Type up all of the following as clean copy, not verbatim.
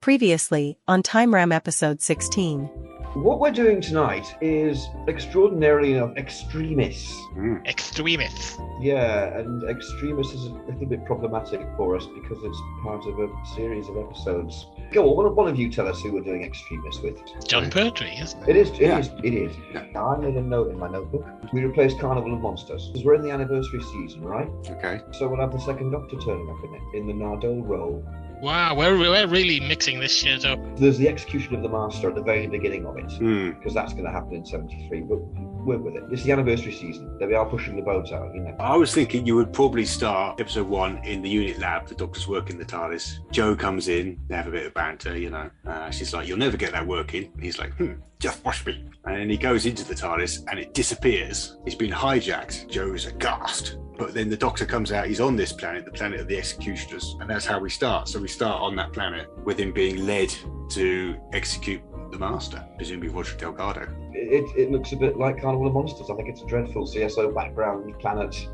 Previously, on Time Ram episode 16. What we're doing tonight is extraordinarily enough Extremis. Extremis. Yeah, and Extremis is a little bit problematic for us because it's part of a series of episodes. Go on, one of you tell us who we're doing Extremis with. Jon Pertwee, isn't it? It is. Now, I made a note in my notebook. We replaced Carnival of Monsters because we're in the anniversary season, right? Okay. So we'll have the second Doctor turning up in the Nardole role. Wow, we're really mixing this shit up. There's the execution of the Master at the very beginning of it, because Hmm. that's going to happen in 73, but work with it. It's the anniversary season. They are pushing the boat out, you know. I was thinking you would probably start episode 1 in the unit lab. The Doctor's working the TARDIS. Joe comes in, they have a bit of banter, you know. She's like, "You'll never get that working." He's like, "Just watch me." And then he goes into the TARDIS and it disappears. It's been hijacked. Joe is aghast. But then the Doctor comes out, he's on this planet, the planet of the Executioners, and that's how we start. So we start on that planet with him being led to execute the Master, presumably Roger Delgado. It looks a bit like Carnival of Monsters. I think it's a dreadful CSO background planet,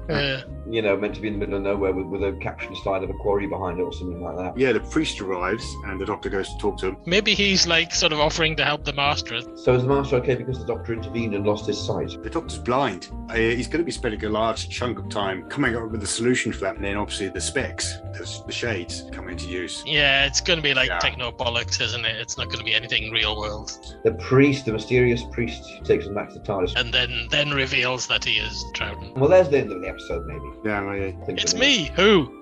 you know, meant to be in the middle of nowhere with a caption slide of a quarry behind it or something like that. Yeah, the priest arrives and the Doctor goes to talk to him. Maybe he's like sort of offering to help the Master. So is the Master okay because the Doctor intervened and lost his sight? The Doctor's blind. He's going to be spending a large chunk of time coming up with a solution for that, and then obviously the specs, the shades, come into use. Yeah, it's going to be like Yeah. techno bollocks, isn't it? It's not going to be anything real world. The priest, the mysterious priest, takes him back to the TARDIS. And then reveals that he is Troughton. Well, there's the end of the episode, maybe. Yeah, well, yeah. It's me. Who?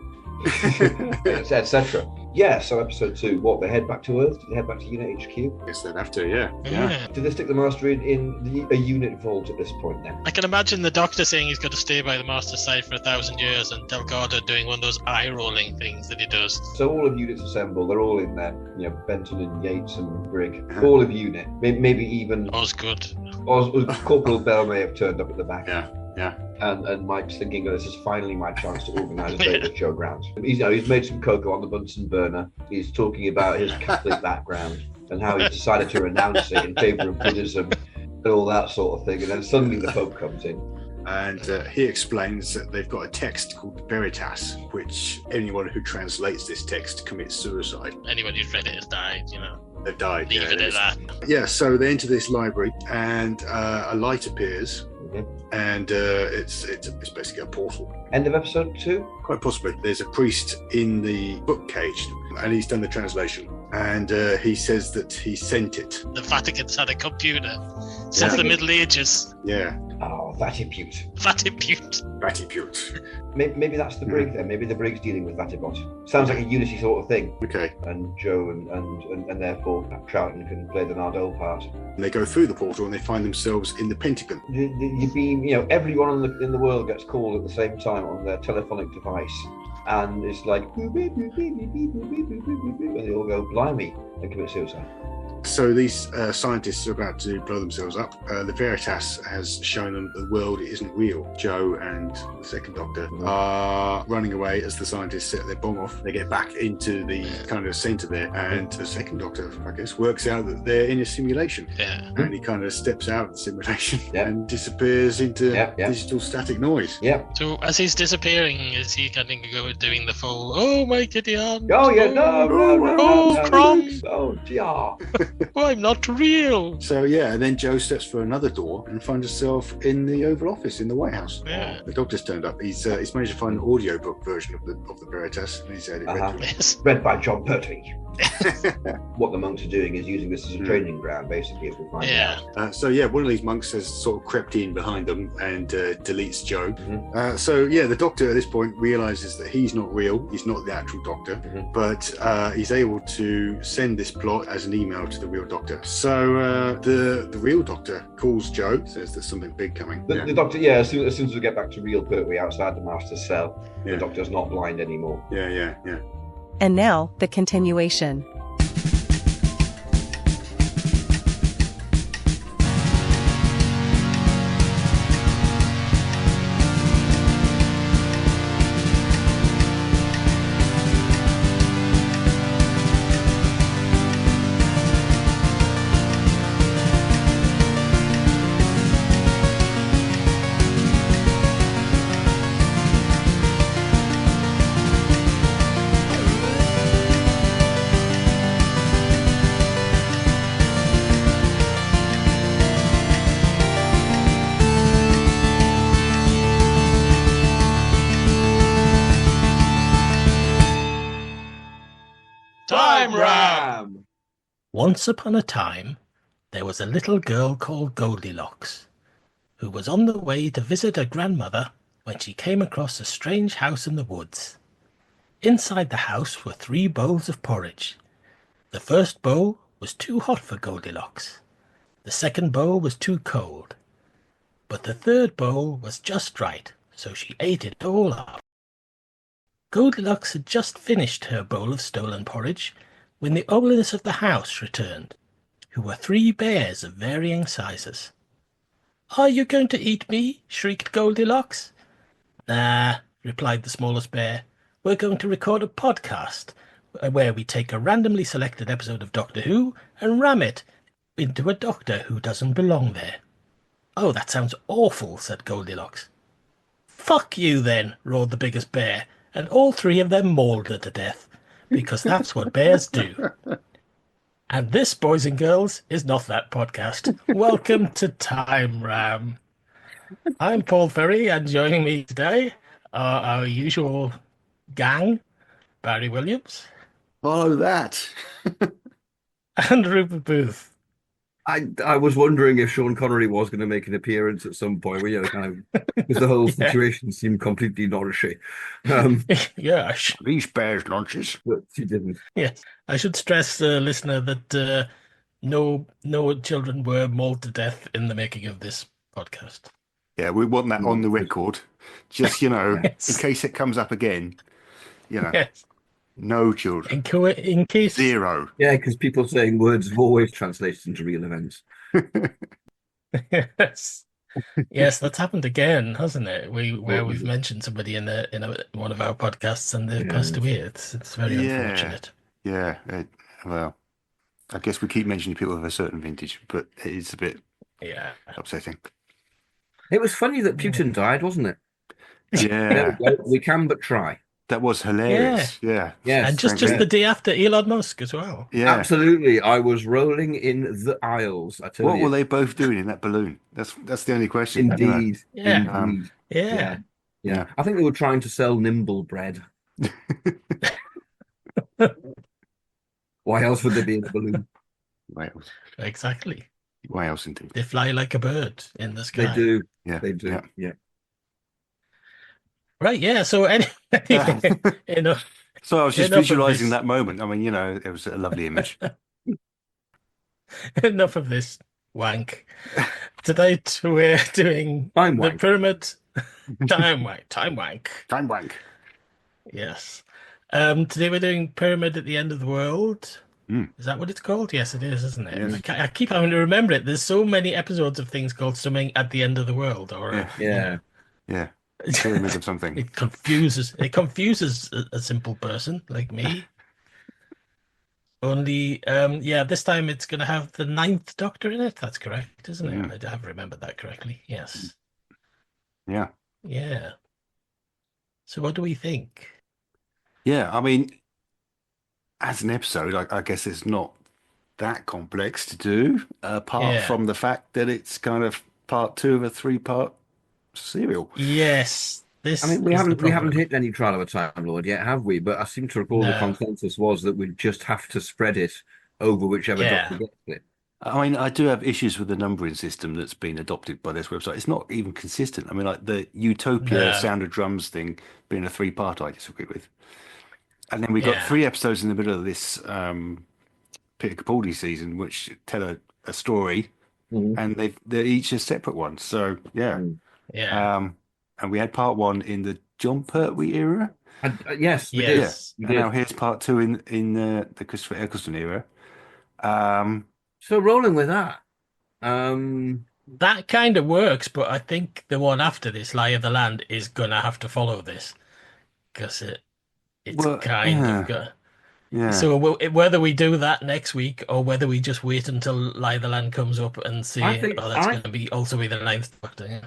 Etc. Yeah, so episode 2, what, they head back to Earth? Do they head back to Unit HQ? Guess they'd have to, yeah. Do they stick the Master in a unit vault at this point then? I can imagine the Doctor saying he's got to stay by the Master's side for 1,000 years, and Delgado doing one of those eye-rolling things that he does. So all of units assemble, they're all in there, you know, Benton and Yates and Grigg, all of unit, maybe even Osgood. Corporal Bell may have turned up at the back. Yeah. And Mike's thinking, this is finally my chance to organise a day with showgrounds. He's made some cocoa on the Bunsen burner. He's talking about his Catholic background and how he decided to renounce it in favour of Buddhism and all that sort of thing. And then suddenly the Pope comes in. And he explains that they've got a text called Veritas, which anyone who translates this text commits suicide. Anybody who's read it has died, you know. They've died. Leave it at that. Yeah, so they enter this library and a light appears. And it's basically a portal. End of episode 2? Quite possibly. There's a priest in the book cage, and he's done the translation. And he says that he sent it. The Vatican's had a computer since the Middle Ages. Yeah. Oh, Vatipute. Vatipute. Vatipute. Maybe that's the Brig then. Maybe the Brig's dealing with Vatibot. Sounds like a Unity sort of thing. Okay. And Joe and therefore Troughton can play the Nardole part. And they go through the portal and they find themselves in the Pentagon. You beam, you know, everyone in the world gets called at the same time on their telephonic device. And it's like, and they all go, blimey, and commit suicide. So these scientists are about to blow themselves up. The Veritas has shown them that the world isn't real. Joe and the second Doctor are running away as the scientists set their bomb off. They get back into the kind of centre there, and the second Doctor, I guess, works out that they're in a simulation. Yeah. And he kind of steps out of the simulation Yeah. and disappears into digital static noise. Yeah. So as he's disappearing, is he kind of doing the full, oh my Gideon? Oh yeah, no, crumbs. Oh, GR. Oh, I'm not real. So yeah, and then Joe steps for another door and finds himself in the Oval Office in the White House. Yeah. The Doctor's turned up. He's managed to find an audiobook version of the Veritas, and he's had it read through. Yes. Read by Jon Pertwee. What the monks are doing is using this as a training ground, basically, as we find out. So yeah, one of these monks has sort of crept in behind them and deletes Joe. Mm-hmm. So yeah, the Doctor at this point realizes that he's not real. He's not the actual Doctor, but he's able to send this plot as an email to the real Doctor. So the real Doctor calls Joe, says there's something big coming. The Doctor, as soon as we get back to real Pertwee outside the Master's cell, the Doctor's not blind anymore. Yeah. And now, the continuation. Time Ram! Once upon a time, there was a little girl called Goldilocks, who was on the way to visit her grandmother when she came across a strange house in the woods. Inside the house were 3 bowls of porridge. The first bowl was too hot for Goldilocks. The second bowl was too cold. But the third bowl was just right, so she ate it all up. Goldilocks had just finished her bowl of stolen porridge when the owners of the house returned, who were 3 bears of varying sizes. "Are you going to eat me?" shrieked Goldilocks. "Nah," replied the smallest bear. "We're going to record a podcast where we take a randomly selected episode of Doctor Who and ram it into a doctor who doesn't belong there." "Oh, that sounds awful," said Goldilocks. "Fuck you then," roared the biggest bear, and all 3 of them mauled her to death, because that's what bears do. And this, boys and girls, is not that podcast. Welcome to Time Ram. I'm Paul Ferry, and joining me today are our usual gang, Barry Williams. Follow that. And Rupert Booth. I was wondering if Sean Connery was going to make an appearance at some point, because the whole situation seemed completely nourishy. Yes. These bears' lunches. But she didn't. Yes. I should stress, listener, that no children were mauled to death in the making of this podcast. Yeah, we want that on the record. Just, Yes. in case it comes up again, Yes. no children. In case... 0. Yeah, because people saying words have always translated into real events. Yes. Yes, that's happened again, hasn't it? We've mentioned somebody in one of our podcasts and they've passed away. It's very unfortunate. Yeah. Well, I guess we keep mentioning people of a certain vintage, but it's a bit upsetting. It was funny that Putin died, wasn't it? Yeah. We can but try. That was hilarious. Yeah. Yes. And just the day after Elon Musk as well. Yeah. Absolutely. I was rolling in the aisles, I tell you. What were they both doing in that balloon? That's the only question. Indeed. Yeah. Indeed. Yeah. I think they were trying to sell nimble bread. Why else would they be in a balloon? Wales. Exactly. Wales, indeed. They fly like a bird in the sky. They do. Yeah. They do. Yeah. Right, yeah. So anyway, enough. So I was just Enough of visualizing this. that moment. I mean, it was a lovely image. Enough of this wank. Today we're doing Time the wank. pyramid. Time wank. Time wank. Time wank. Yes. Today we're doing Pyramid at the End of the World. Is that what it's called? Yes, it is, isn't it? Yes. I keep having to remember it. There's so many episodes of things called something at the end of the world, or Yeah. Pyramid of something. It confuses a simple person like me. Only, this time it's going to have the 9th Doctor in it. That's correct, isn't it? I have remembered that correctly. Yes. Yeah. Yeah. So what do we think? Yeah, I mean, as an episode, I guess it's not that complex to do, apart from the fact that it's kind of part 2 of a 3-part serial. Yes. We haven't hit any Trial of a Time Lord yet, have we? But I seem to recall the consensus was that we just have to spread it over whichever Doctor gets it. I mean, I do have issues with the numbering system that's been adopted by this website. It's not even consistent. I mean, like the Utopia Sound of Drums thing being a 3-part, I disagree with. And then we got 3 episodes in the middle of this Peter Capaldi season, which tell a story, and they're each a separate one. So and we had part 1 in the Jon Pertwee era. Yes, we did. did. And now here's part 2 in the Christopher Eccleston era. So rolling with that. That kind of works, but I think the one after this, Lie of the Land, is gonna have to follow this because it's kind of got. Yeah. So whether we do that next week or whether we just wait until Lie of the Land comes up and see, that's going to be also be the 9th Doctor. Yeah.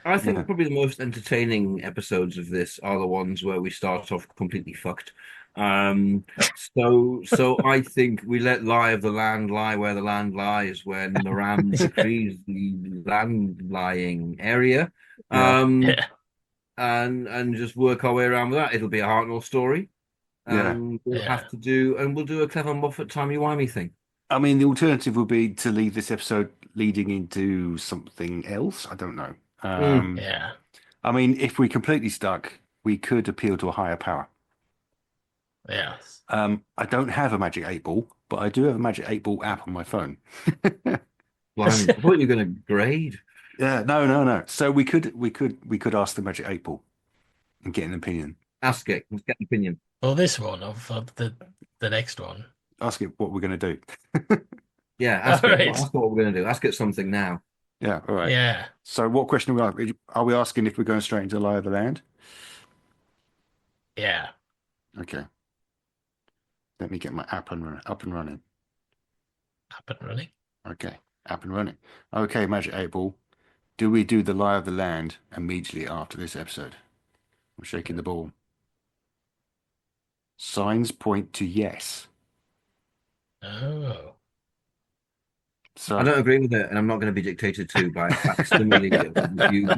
I think probably the most entertaining episodes of this are the ones where we start off completely fucked. So I think we let Lie of the Land lie where the land lies when Moran decrees the land lying area. And just work our way around with that. It'll be a Hartnell story. Yeah. We'll have to do, and we'll do a clever Moffat timey-wimey thing. I mean, the alternative would be to leave this episode leading into something else. I don't know. Yeah. I mean, if we completely stuck, we could appeal to a higher power. Yes. I don't have a Magic 8 Ball, but I do have a Magic 8 Ball app on my phone. Blimey, I thought you were going to grade. Yeah, no. So we could ask the Magic 8 Ball and get an opinion. Ask it. Let's get an opinion. Well, this one of the next one. Ask it what we're going to do. Yeah, ask All it. right. Ask what we're going to do. Ask it something now. Yeah, all right. Yeah. So what question are we asking? Are we asking if we're going straight into Lie of the Land? Yeah. Okay. Let me get my app up and running. Up and running. Okay, up and running. Okay, Magic 8 Ball. Do we do the Lie of the Land immediately after this episode? I'm shaking the ball. Signs point to yes. Oh. So I don't agree with it, and I'm not going to be dictated to by facsimile of you.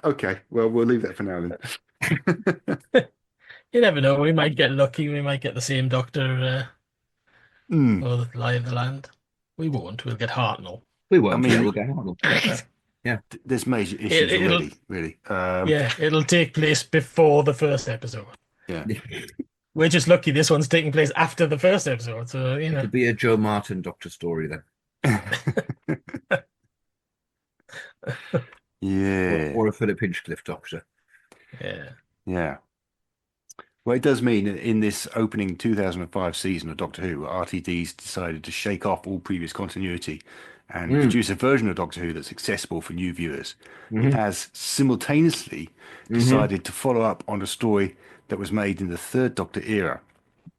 Okay, well, we'll leave that for now then. You never know. We might get lucky. We might get the same doctor or the Lie of the Land. We won't. We'll get Hartnell. We won't. I mean, Yeah, we'll get Hartnell. Yeah. There's major issues already, really. Yeah, it'll take place before the first episode. Yeah. We're just lucky this one's taking place after the first episode, so you know. It'll be a Joe Martin Doctor story then. Yeah. Or a Philip Hinchcliffe Doctor. Yeah. Yeah. Well, it does mean in this opening 2005 season of Doctor Who, RTD's decided to shake off all previous continuity and produce a version of Doctor Who that's accessible for new viewers. It has simultaneously decided to follow up on a story that was made in the third Doctor era.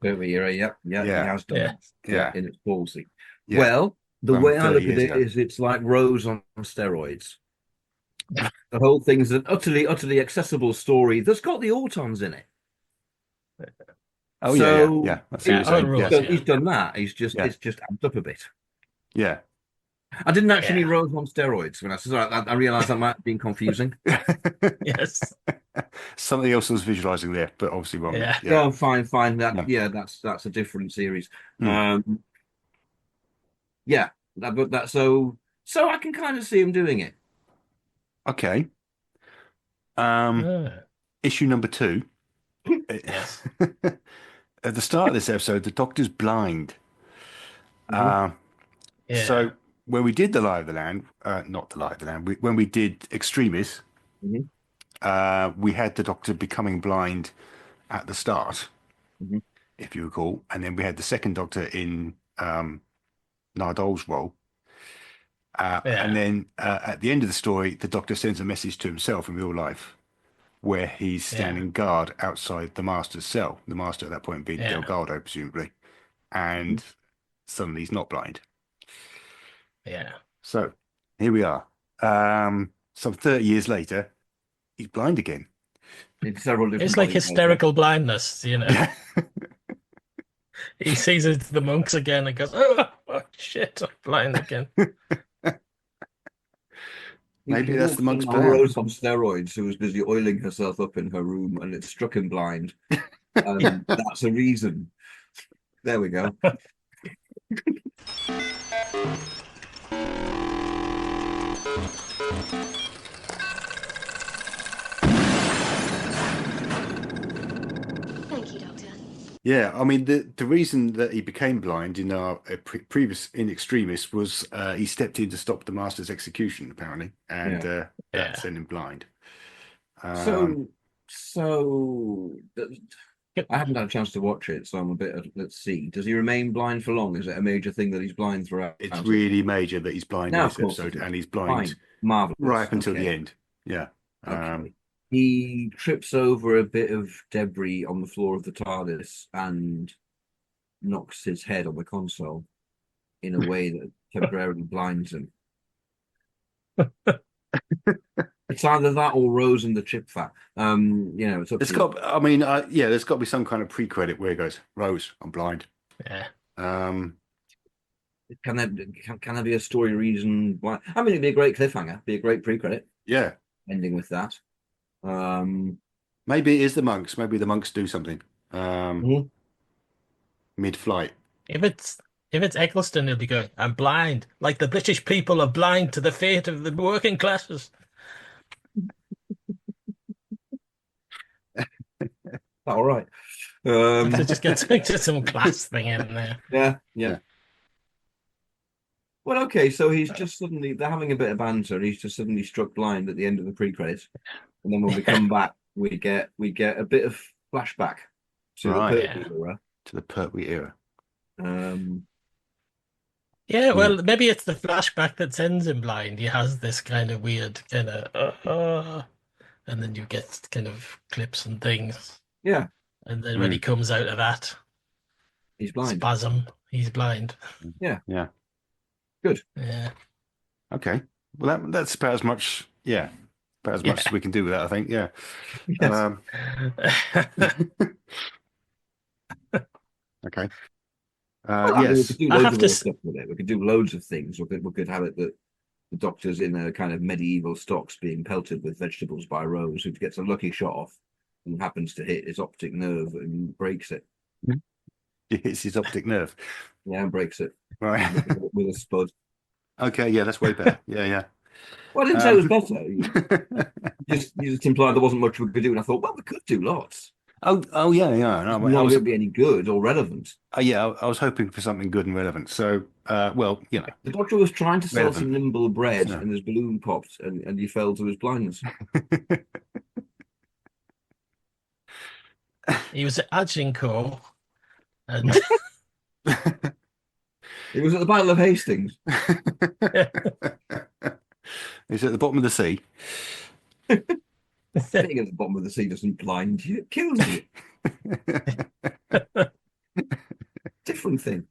Yeah, he has done it. Yeah. In its ballsy. Yeah. Well, the way I 30 look at years it ago. is it's like Rose on steroids. The whole thing's an utterly accessible story that's got the Autons in it. Oh, So- yeah. That's what you're Yeah, saying. Rose, Yeah. So yeah. he's done that. It's just Yeah. amped up a bit. Yeah. I didn't actually Yeah. mean Rose on steroids when I said I realised that might have been confusing. Yes. Something else was visualizing there, but obviously wrong. Yeah. Oh, fine. That Yeah. that's a different series. Mm. So I can kind of see him doing it. Okay. Ah, Issue number 2. yes. At the start of this episode, the Doctor's blind. Yeah. So when we did the Lie of the Land, not the Lie of the Land, when we did Extremis, we had the Doctor becoming blind at the start, if you recall, and then we had the second Doctor in Nardol's role. And then at the end of the story, the Doctor sends a message to himself in real life where he's standing guard outside the Master's cell. The Master at that point being Delgado, presumably. And suddenly he's not blind. Yeah. So here we are. Some 30 years later, he's blind again. In several different It's like ways. hysterical blindness, you know. He sees it, the monks again and goes, oh shit, I'm blind again. Maybe that's the monk's He plan. Rose on steroids who was busy oiling herself up in her room and it struck him blind. That's a reason. There we go. Thank you, Doctor. Yeah, I mean the reason that he became blind in our previous in Extremis was he stepped in to stop the Master's execution apparently, and that sent him blind. So I haven't had a chance to watch it, so I'm a bit. Let's see. Does he remain blind for long? Is it a major thing that he's blind throughout? It's really major that he's blind Now, in of this course episode, it is. and he's blind Fine. Marvelous. right up until the Okay. end. Yeah. Okay. He trips over a bit of debris on the floor of the TARDIS and knocks his head on the console in a way that temporarily blinds him. It's either that or Rose and the chip fat. It's up It's to got. I mean, there's got to be some kind of pre-credit where he goes, "Rose, I'm blind." Yeah. Can there be a story reason why? I mean, it'd be a great cliffhanger, be a great pre-credit Yeah. ending with that. Maybe it is the monks. Maybe the monks do something Mhm. mid-flight. If it's Eccleston, he'll be going, I'm blind, like the British people are blind to the fate of the working classes. All right. To just get some class thing in there. Yeah, yeah. Yeah. Well, okay, so he's just suddenly they're having a bit of banter, and he's just suddenly struck blind at the end of the pre-credits. And then when we come back, we get a bit of flashback to the Right. Pertwee Yeah. era. To the Pertwee era. Um, Yeah, well, maybe it's the flashback that sends him blind. He has this kind of weird kind of, and then you get kind of clips and things. yeah, And then when he comes out of that he's blind. spasm, he's blind. Yeah. Yeah. Good. Yeah. Okay. Well, that's about as much. Yeah. About as much as we can do with that, I think. Yeah. Yes. Okay. Well, I mean, we Yes. could do I loads have of to other stuff with it. We could do loads of things. We could have it that the doctor's in a kind of medieval stocks being pelted with vegetables by Rose, who gets a lucky shot off and happens to hit his optic nerve and breaks it. It hits his optic nerve. Yeah, and breaks it Right. with a spud. Okay. Yeah, that's way better. Yeah. Well, I didn't say it was better. You just implied there wasn't much we could do, and I thought, well, we could do lots. Oh, yeah. No, None of it be any good or relevant. I was hoping for something good and relevant. So, well, The doctor was trying to sell Relevant. some nimble bread, No. and his balloon popped, and he fell to his blindness. He was at Agincourt, and It was at the Battle of Hastings. It's at the bottom of the sea. Being at the bottom of the sea doesn't blind you; it kills you. Different thing.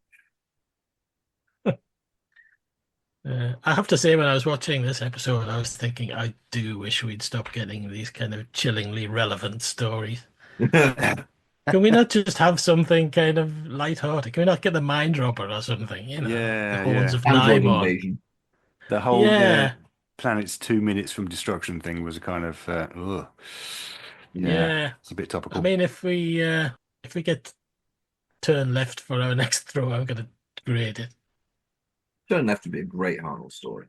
I have to say, when I was watching this episode, I was thinking, I do wish we'd stop getting these kind of chillingly relevant stories. Can we not just have something kind of lighthearted? Can we not get the Mind Dropper or something? You know, Yeah, the Horns yeah. of Android Nymon. invasion. The whole Yeah, planet's 2 minutes from destruction thing was a kind of ugh. yeah. It's a bit topical. I mean, if we get turn left for our next throw, I'm gonna grade it. Turned left to be a great Arnold story.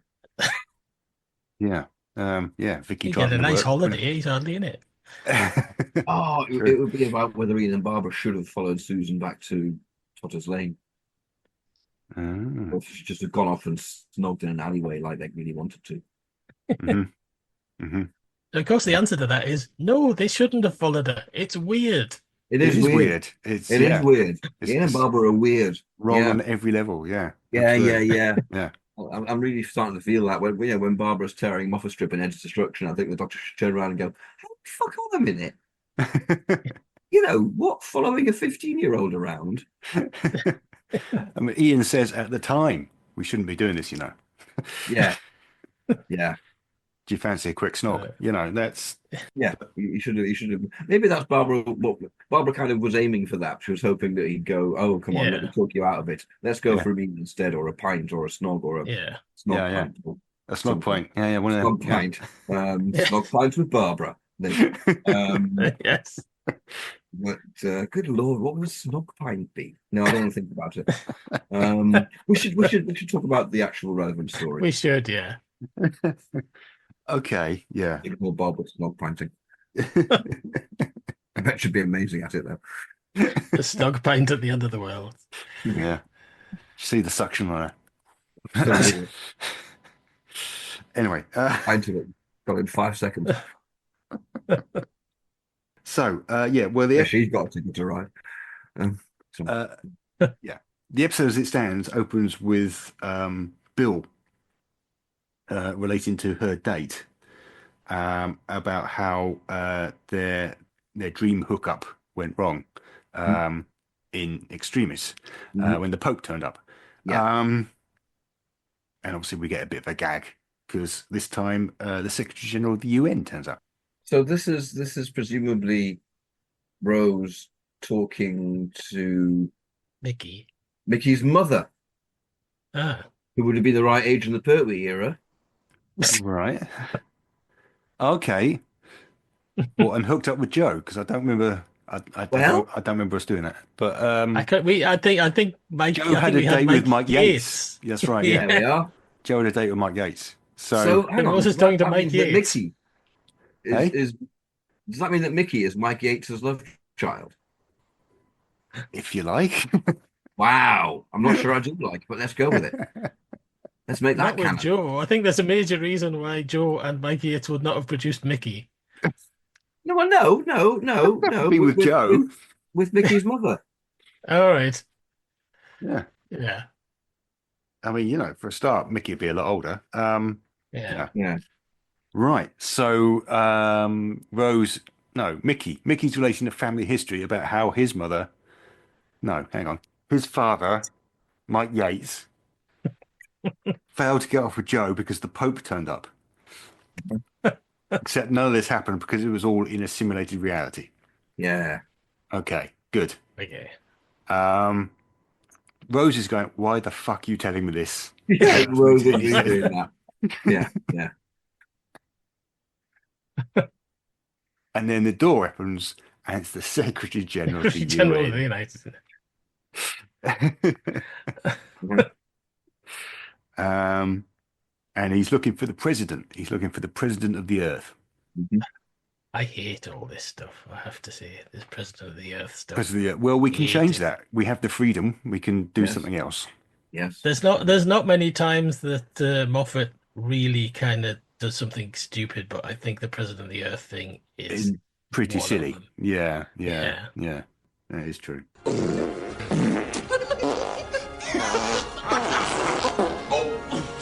Yeah. Vicky You tried get a to nice work. holiday. He's hardly in it. Oh, True. it would be about whether Ian and Barbara should have followed Susan back to Totter's Lane, Ah. or if she just had gone off and snogged in an alleyway like they really wanted to. Mhm. Mhm. Of course, the answer to that is no. They shouldn't have followed her. It's weird. It It is is weird. weird. It's It is weird. It's- Ian and it's Barbara are weird. wrong Yeah. on every level. Yeah. Yeah, Absolutely. yeah. Yeah. I'm really starting to feel that when Barbara's tearing him off a strip and heads destruction, I think the doctor should turn around and go, "How the fuck on a minute? You know what? Following a 15-year-old around." I mean, Ian says at the time we shouldn't be doing this. Yeah, yeah, Do you fancy a quick snog? That's yeah. You should have. You should have. Maybe that's Barbara. What Barbara kind of was aiming for that. She was hoping that he'd go, "Oh, come on, let me Yeah. talk you out of it. Let's go Yeah. for a meal instead, or a pint, or a snog, or a Yeah. snog Yeah. pint, or a snog point. Yeah. One of snog them. pint, Yeah. snog pint with Barbara." Then, Yes. But good Lord, what would Snogpint be? No, I don't want to think about it. We should talk about the actual relevant story. We should. Yeah. Okay. Yeah. Ignore Bob with Snogpinting. I bet she'd be amazing at it though. The Snogpint at the end of the world. Yeah. See the suction on her. Don't do it. Anyway. Pint of it. Got in 5 seconds. So well, Yeah, she's got a ticket to ride. The episode as it stands opens with Bill relating to her date about how their dream hookup went wrong in Extremis when the Pope turned up. Yeah. And obviously we get a bit of a gag because this time the Secretary General of the UN turns up. So this is presumably Rose talking to Mickey. Mickey's mother, Ah. who would have been the right age in the Pertwee era. Right. Okay. Well, and hooked up with Joe because I don't remember. Well, I don't remember us doing that. But I think Mike. Joe I had think a we had date with Mike Mike Yates. That's right. Yeah, there we are. Joe had a date with Mike Yates. So, So hang on. Rose is So talking to that Mike means that Yates. Mickey hey, is. Does that mean that Mickey is Mike Yates's love child? if you like. Wow. I'm not sure I do like, but let's go with it. Let's make that Not with canon. Joe. I think there's a major reason why Joe and Mike Yates would not have produced Mickey. No, well, no. Be with Joe. With Mickey's mother. All right. Yeah. Yeah. I mean, for a start, Mickey would be a lot older. Yeah. Yeah. Right. So, Rose, no, Mickey's relation to family history about how his mother, no, hang on, his father, Mike Yates, failed to get off with Joe because the Pope turned up. Except none of this happened because it was all in a simulated reality. Yeah. Okay, good. Okay. Rose is going, why the fuck are you telling me this? Yeah, Rose is really doing that. Yeah, yeah. And then the door opens and it's the Secretary General of the General of the UN. United States. And he's looking for the president. He's looking for the president of the earth. Mhm. I hate all this stuff. I have to say, this President of the Earth stuff. President of the earth. Well, we can Hate change it. that. We have the freedom. We can do Yes. something else. Yes. There's not many times that Moffat really kind of does something stupid, but I think the President of the Earth thing is It's pretty one of silly. them. Yeah. That is true.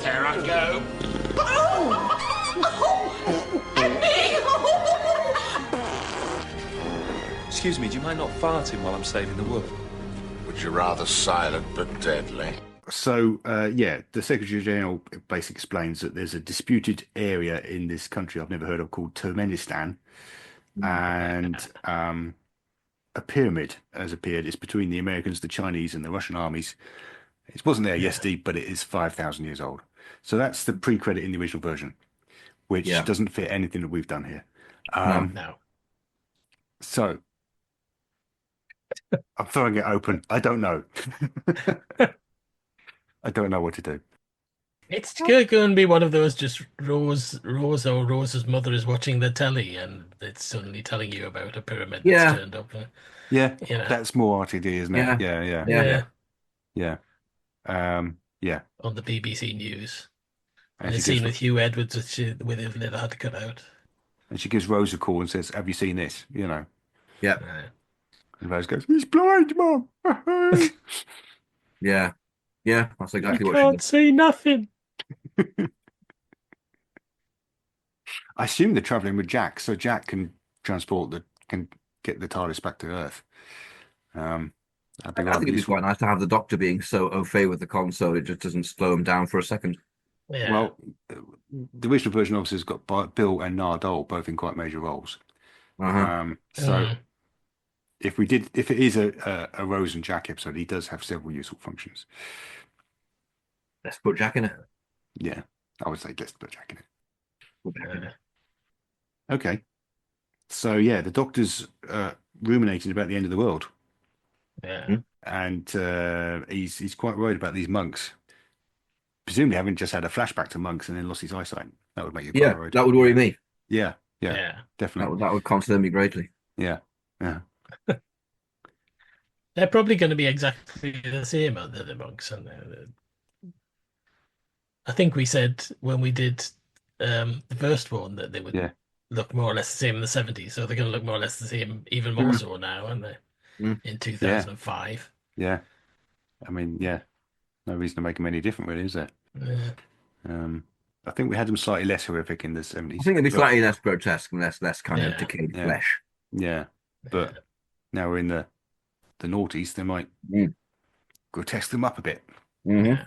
There I go. Excuse me, do you mind not farting while I'm saving the world? Which are rather silent but deadly. So, the Secretary General basically explains that there's a disputed area in this country I've never heard of called Turkmenistan, and a pyramid has appeared. It's between the Americans, the Chinese, and the Russian armies. It wasn't there yesterday, but it is 5,000 years old. So that's the pre-credit in the original version, which Yeah. doesn't fit anything that we've done here. No. So I'm throwing it open. I don't know. I don't know what to do. It's going to be one of those just Rose or Rose's mother is watching the telly and it's suddenly telling you about a pyramid that's Yeah. turned up. Yeah, You know. that's more RTD, isn't it? Yeah. Yeah. Yeah. Yeah. On the BBC News. And And she the scene gives, with Hugh Edwards, with his liver had to cut out. and she gives Rose a call and says, "Have you seen this?" Uh, And Rose goes, "He's blind, Mum." Yeah. Yeah. That's I exactly what she can't does. see nothing. I assume they're traveling with Jack, so Jack can get the TARDIS back to Earth. That'd be I rather think it'd be useful. quite nice to have the Doctor being so au fait with the console, it just doesn't slow him down for a second. Yeah. Well, the original version obviously has got Bill and Nardole both in quite major roles. Uh-huh. So if it is a Rose and Jack episode, he does have several useful functions. Let's put Jack in it. Yeah, I would say let's put Jack in it. Put Jack in it. Okay. So yeah, the Doctor's ruminating about the end of the world, Yeah. and he's quite worried about these monks. Presumably, having just had a flashback to monks and then lost his eyesight, that would make you quite Yeah, worried. that would worry me. Yeah, Yeah. definitely. That would concern me greatly. Yeah. They're probably going to be exactly the same, aren't they, the monks? And I think we said when we did the first one that they would Yeah. look more or less the same in the 70s. So they're going to look more or less the same, even more so now, aren't they? In 2005. Yeah. I mean, yeah. No reason to make them any different, really, is there? Yeah. I think we had them slightly less horrific in the 70s. I think it'd be slightly less grotesque and less kind of Yeah. decayed Yeah. flesh. Yeah, but now we're in the noughties, they might grotesque them up a bit. Mm-hmm. Yeah.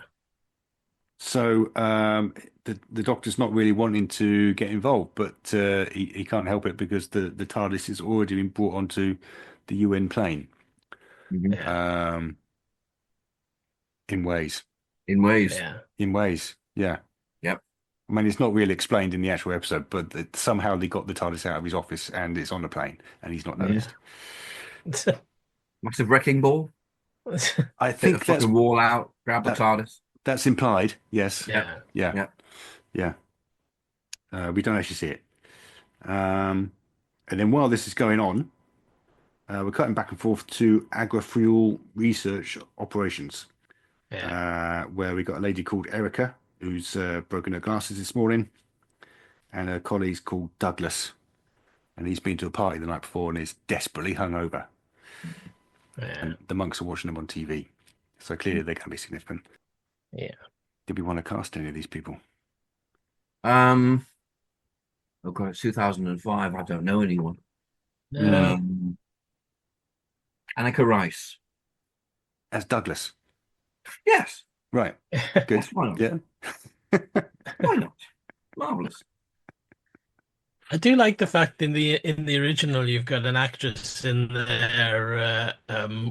So the Doctor's not really wanting to get involved, but he can't help it because the TARDIS has already been brought onto the UN plane. Mm-hmm. Yeah. In ways. In ways. Yeah. In ways, yeah. Yep. I mean, it's not really explained in the actual episode, but somehow they got the TARDIS out of his office and it's on the plane, and he's not noticed. Massive wrecking ball. I Hit the think that's fucking wall out. Grab the TARDIS. that's implied. Yes. Yeah. Yeah. We don't actually see it. And then while this is going on, we're cutting back and forth to agri-fuel research operations, where we got a lady called Erica who's broken her glasses this morning, and her colleague's called Douglas, and he's been to a party the night before and is desperately hungover. And the monks are watching them on TV, so clearly they're going to be significant. Yeah. Did we want to cast any of these people? Oh god, it's 2005. I don't know anyone. No. Annika Rice. As Douglas. Yes. Right. Good. Why not? Yeah. Why not? Marvelous. I do like the fact in the original you've got an actress in there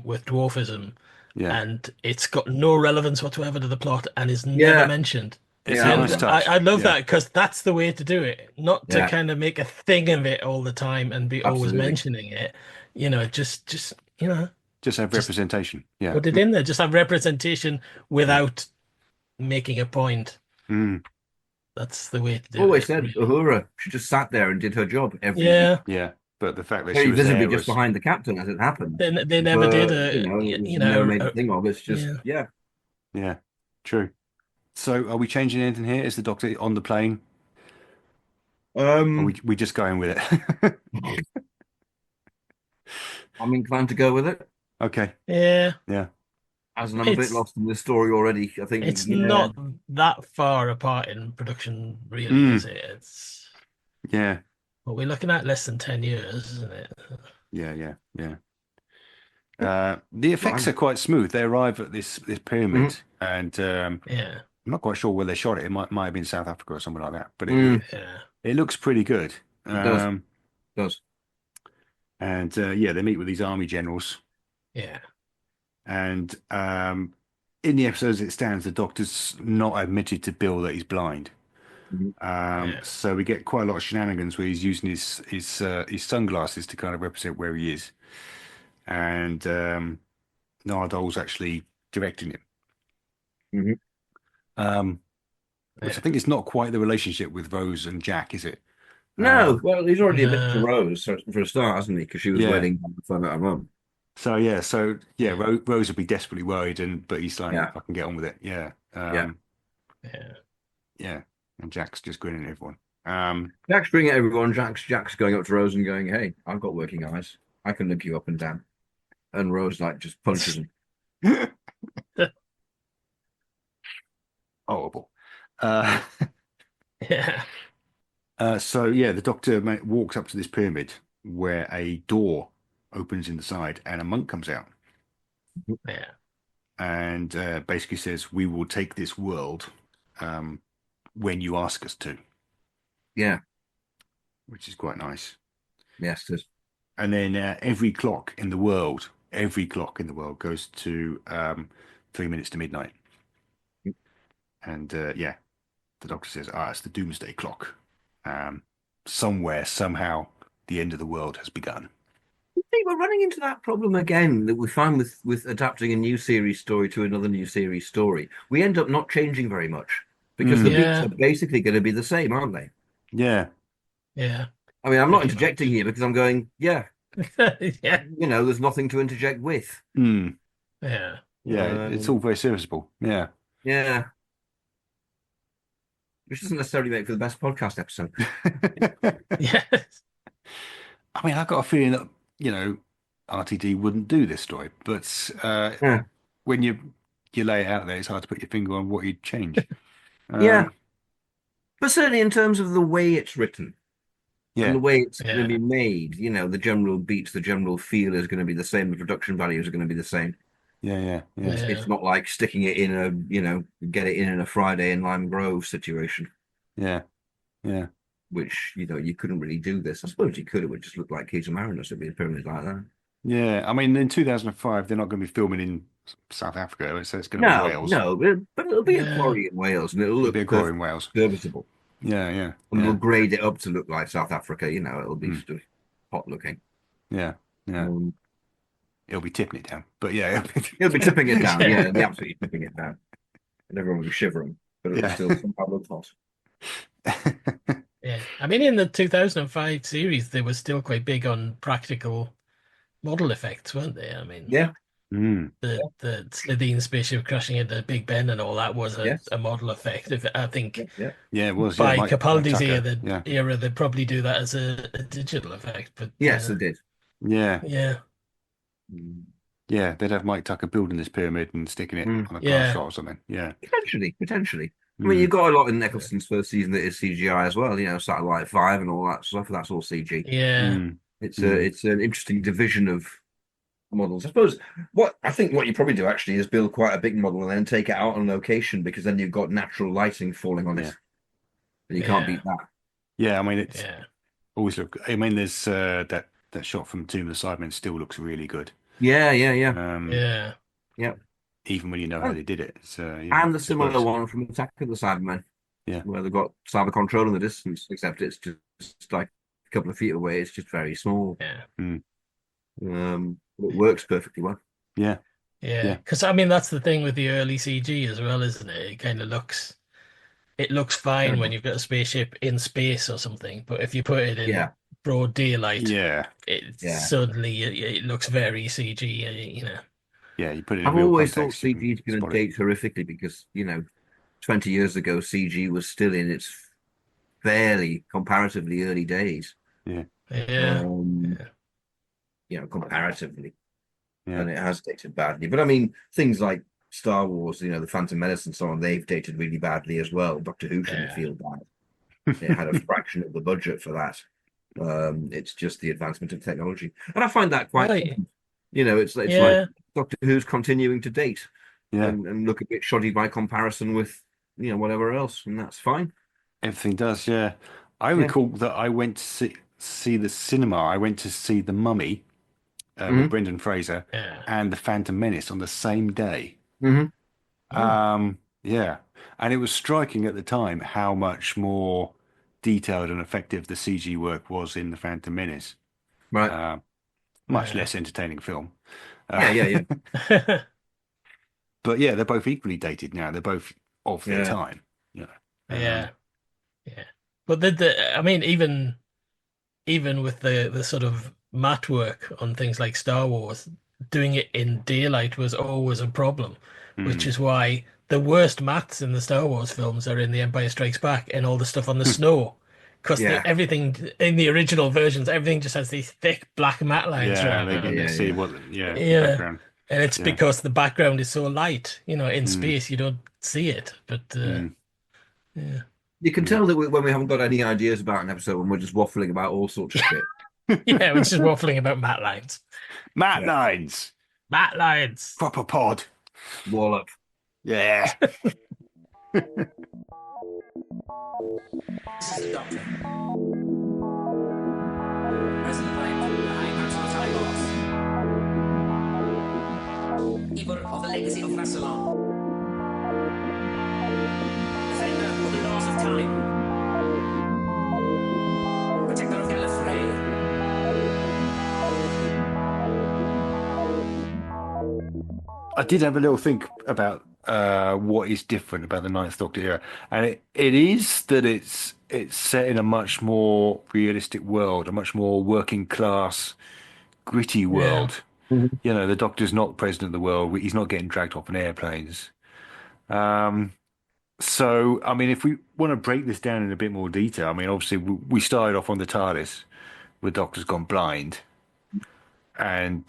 with dwarfism, and it's got no relevance whatsoever to the plot and is never mentioned. It's a nice touch. I love that, because that's the way to do it, not to kind of make a thing of it all the time and be always mentioning it. You know, just have representation. Yeah, put it in there. Just have representation without making a point. That's the way to do it. Always said Uhura. She just sat there and did her job every week. Yeah, but the fact that she was visibly there just behind the captain as it happened. They never did never made a thing of it. It's just yeah, true. So, are we changing anything here? Is the Doctor on the plane? Or we just going with it? I'm inclined to go with it. Okay. Yeah. As I'm a bit lost in this story already, I think it's not that far apart in production, really, is it? It's well, we're looking at less than 10 years, isn't it? Yeah. The effects are quite smooth. They arrive at this pyramid, and I'm not quite sure where they shot it. It might have been South Africa or something like that, but it looks pretty good. It does. And they meet with these army generals. Yeah. And in the episode as it stands, the Doctor's not admitted to Bill that he's blind. So we get quite a lot of shenanigans where he's using his sunglasses to kind of represent where he is. And Nardol's actually directing him. Which I think is not quite the relationship with Rose and Jack, is it? No, well, he's already admitted to Rose for a start, hasn't he? Because she was waiting to find out her mum. So Rose would be desperately worried, but he's like, I can get on with it. And Jack's just grinning at everyone. Jack's grinning at everyone. Jack's going up to Rose and going, "Hey, I've got working eyes. I can look you up and down." And Rose just punches him. Horrible. So the Doctor walks up to this pyramid where a door opens in the side and a monk comes out. And basically says, "We will take this world when you ask us to." Yeah. Which is quite nice. Yes, it is. And then every clock in the world goes to 3 minutes to midnight. And the Doctor says, it's the doomsday clock. Somewhere, somehow, the end of the world has begun. I think we're running into that problem again that we find with adapting a new series story to another new series story. We end up not changing very much because the beats are basically going to be the same, aren't they? Yeah. Yeah. I mean, I'm not interjecting here because I'm going, there's nothing to interject with. Yeah. Yeah, it's all very serviceable. Yeah. Yeah. Which doesn't necessarily make for the best podcast episode. Yes. I mean, I've got a feeling that, RTD wouldn't do this story, but when you lay it out there, it's hard to put your finger on what you'd change. But certainly in terms of the way it's written and the way it's going to be made, the general beats, the general feel is going to be the same. The production values are going to be the same. Yeah. It's not like sticking it in get it in a Friday in Lime Grove situation. Yeah. Which, you couldn't really do this. I suppose you could. It would just look like Keys of Marinus. It'd be a pyramid like that. Yeah. I mean, in 2005, they're not going to be filming in South Africa, so it's going to be Wales. No, but it'll be a quarry in Wales, and it'll look be a quarry in Wales. Serviceable. Yeah. And Yeah. we'll grade it up to look like South Africa. It'll be Mm. sort of hot looking. Yeah. It'll be tipping it down, but yeah, He'll be tipping it down. Yeah, he'll be absolutely tipping it down, and everyone will be shivering, but it'll Yeah. still somehow look hot. Yeah, I mean, in the 2005 series, they were still quite big on practical model effects, weren't they? I mean, Yeah. the Slitheen spaceship crashing into Big Ben and all that was Yes. a model effect. I think Yeah. It was. by Mike Capaldi's Tucker, era, they'd probably do that as a digital effect. But Yes, it did. Yeah. Mm. They'd have Mike Tucker building this pyramid and sticking it on a glass shot or something. Yeah. Potentially. I mean, you've got a lot in Eccleston's first season that is CGI as well. Satellite 5 and all that stuff. That's all CG. Yeah. It's an interesting division of models. I suppose what you probably do actually is build quite a big model and then take it out on location, because then you've got natural lighting falling on it. And you can't beat that. Yeah, I mean, it's always look. I mean, there's that shot from Tomb of the Cybermen still looks really good. Yeah. Even when you know how they did it. And the similar one from Attack of the Cybermen. Yeah. Where they've got cyber control in the distance, except it's just like a couple of feet away. It's just very small. Yeah. It works perfectly well. Yeah. Because I mean, that's the thing with the early CG as well, isn't it? It kind of looks fine when you've got a spaceship in space or something, but if you put it in broad daylight, suddenly it looks very CG. Yeah, you put it in I've real always context, thought CG is going to date horrifically because 20 years ago CG was still in its fairly comparatively early days. Comparatively. And it has dated badly. But I mean, things like Star Wars, the Phantom Menace and so on, they've dated really badly as well. Doctor Who shouldn't feel bad. It had a fraction of the budget for that. It's just the advancement of technology. And I find that quite fun. It's like Doctor Who's continuing to date and look a bit shoddy by comparison with, whatever else, and that's fine. Everything does, yeah. I recall that I went to see the cinema. I went to see The Mummy with Brendan Fraser and The Phantom Menace on the same day. And it was striking at the time how much more detailed and effective the CG work was in The Phantom Menace. Right. Much less entertaining film. Yeah. But yeah, they're both equally dated now. They're both of their time. Yeah. But I mean, even with the sort of matte work on things like Star Wars, doing it in daylight was always a problem, which is why the worst mattes in the Star Wars films are in The Empire Strikes Back and all the stuff on the snow. Because everything in the original versions, everything just has these thick black matte lines around it. Background. And it's because the background is so light. In space you don't see it. But you can tell that when we haven't got any ideas about an episode, when we're just waffling about all sorts of shit. We're just waffling about matte lines. Matte lines. Proper pod. Wallop. Yeah. This is the Doctor. Present time, the High Council Time Keeper of the legacy of Rassilon. Defender of the laws of time. Protector of Gallifrey. I did have a little think about what is different about the Ninth Doctor era, and it is that it's set in a much more realistic world, a much more working class, gritty world. The Doctor's not president of the world; he's not getting dragged off on airplanes. So, I mean, if we want to break this down in a bit more detail, I mean, obviously we started off on the TARDIS, where the Doctor's gone blind, and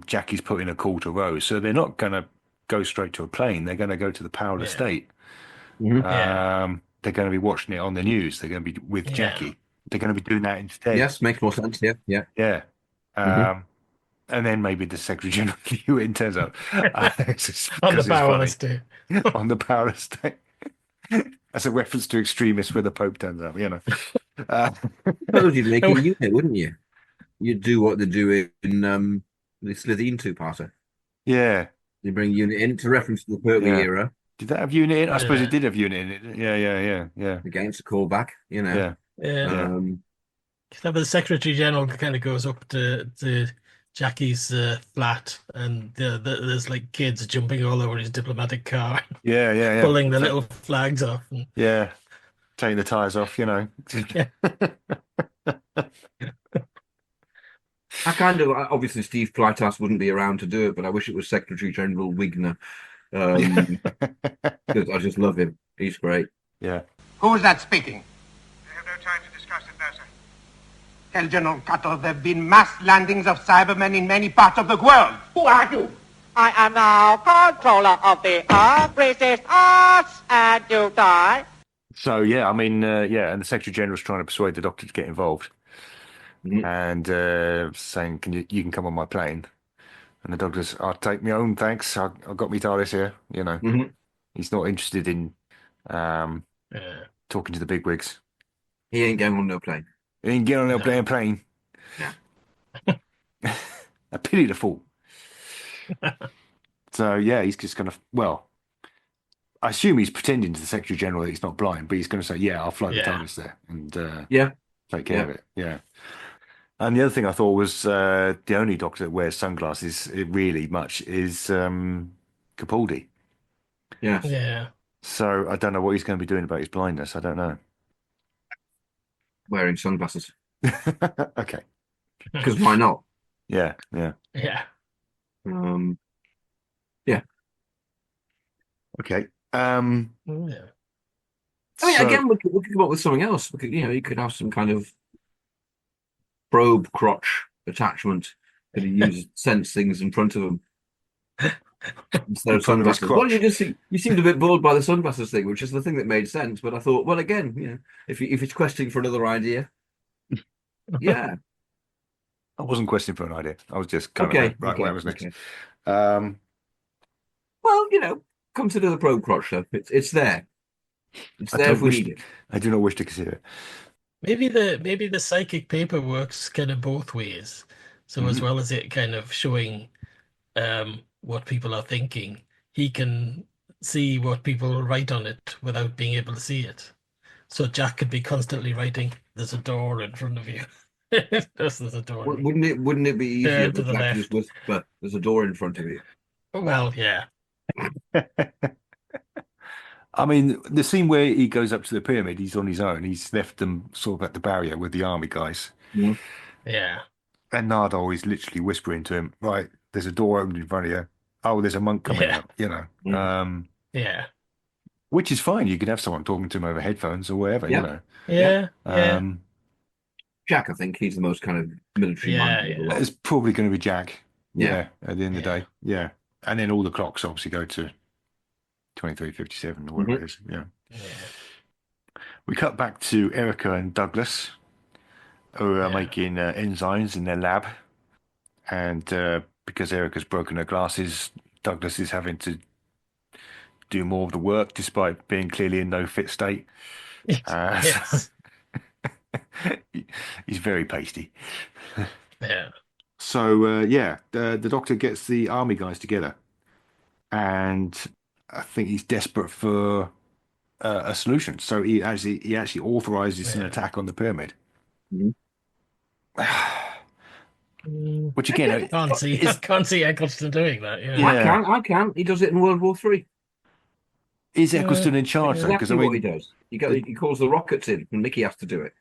Jackie's put in a call to Rose, so they're not going to go straight to a plane. They're going to go to the powerless state. They're going to be watching it on the news. They're going to be with Jackie. They're going to be doing that instead. Yes, makes more sense. Yeah. And then maybe the Secretary General of the UN turns up on the powerless state. On the powerless state. As a reference to Extremis, where the Pope turns up. Well, you'd make a unit, wouldn't you? You'd do what they do in the Slitheen two-parter. Yeah. You bring a unit in to reference to the Pertwee era. Did that have unit in? I suppose Yeah. it did have unit in it. Yeah. Again, it's a callback, you know. Yeah. Yeah. Um, The Secretary General kind of goes up to Jackie's flat, and there's like kids jumping all over his diplomatic car, Yeah. pulling the little flags off. And, Yeah. Taking the tires off, you know. yeah. I kind of obviously Steve Plytas wouldn't be around to do it, but I wish it was Secretary General Wigner. Because I just love him. He's great. Yeah. Who is that speaking? I have no time to discuss it now, sir. Tell General Cuttle there have been mass landings of Cybermen in many parts of the world. Who are you? I am now controller of the Earth, resist us, and you die. So yeah, I mean, and the Secretary General's trying to persuade the Doctor to get involved, and saying, "You can come on my plane?" And the Doctor's, "I'll take my own, thanks. I've got my TARDIS here." You know, he's not interested in talking to the bigwigs. He ain't going on no plane. He ain't getting on no plane. Yeah. A pity to fall. So yeah, he's just gonna. Well, I assume he's pretending to the Secretary General that he's not blind, but he's going to say, "Yeah, I'll fly the TARDIS there and take care of it." Yeah. And the other thing I thought was the only Doctor that wears sunglasses really much is Capaldi. Yeah. Yeah. So I don't know what he's going to be doing about his blindness. I don't know. Wearing sunglasses. Okay. Because why not? Yeah. Yeah. Yeah. Okay. Yeah. I mean, again, we could come up with something else. We could, you could have some kind of probe crotch attachment that he uses to sense things in front of him instead of sunglasses. Well, you seemed a bit bored by the sunglasses thing, which is the thing that made sense. But I thought, well, again, if it's questioning for another idea, yeah. I wasn't questioning for an idea. I was just kind of right where I was next. Okay. Well, consider the probe crotch stuff. It's there. It's there if we need it. I do not wish to consider it. Maybe the psychic paper works kind of both ways. So as well as it kind of showing what people are thinking, he can see what people write on it without being able to see it. So Jack could be constantly writing, "There's a door in front of you." There's a door. Wouldn't it be easier to just whisper, "There's a door in front of you"? Well, yeah. I mean, the scene where he goes up to the pyramid, he's on his own. He's left them sort of at the barrier with the army guys. Yeah. And Nardole is literally whispering to him, "Right, there's a door open in front of you. Oh, there's a monk coming up," Yeah. Which is fine. You could have someone talking to him over headphones or whatever, Yeah. Jack, I think he's the most kind of military minded. Yeah. It's probably going to be Jack. Yeah. At the end of the day. Yeah. And then all the clocks obviously go to 23:57 or whatever it is. Yeah. We cut back to Erica and Douglas, who are making enzymes in their lab. And because Erica's broken her glasses, Douglas is having to do more of the work despite being clearly in no fit state. Yes. He's very pasty. Yeah. So the Doctor gets the army guys together, and I think he's desperate for a solution. So he actually authorizes an attack on the pyramid. Which again, I can't see Eccleston doing that. I can. He does it in World War III. Is Eccleston in charge then? Exactly what he does. He calls the rockets in, and Mickey has to do it.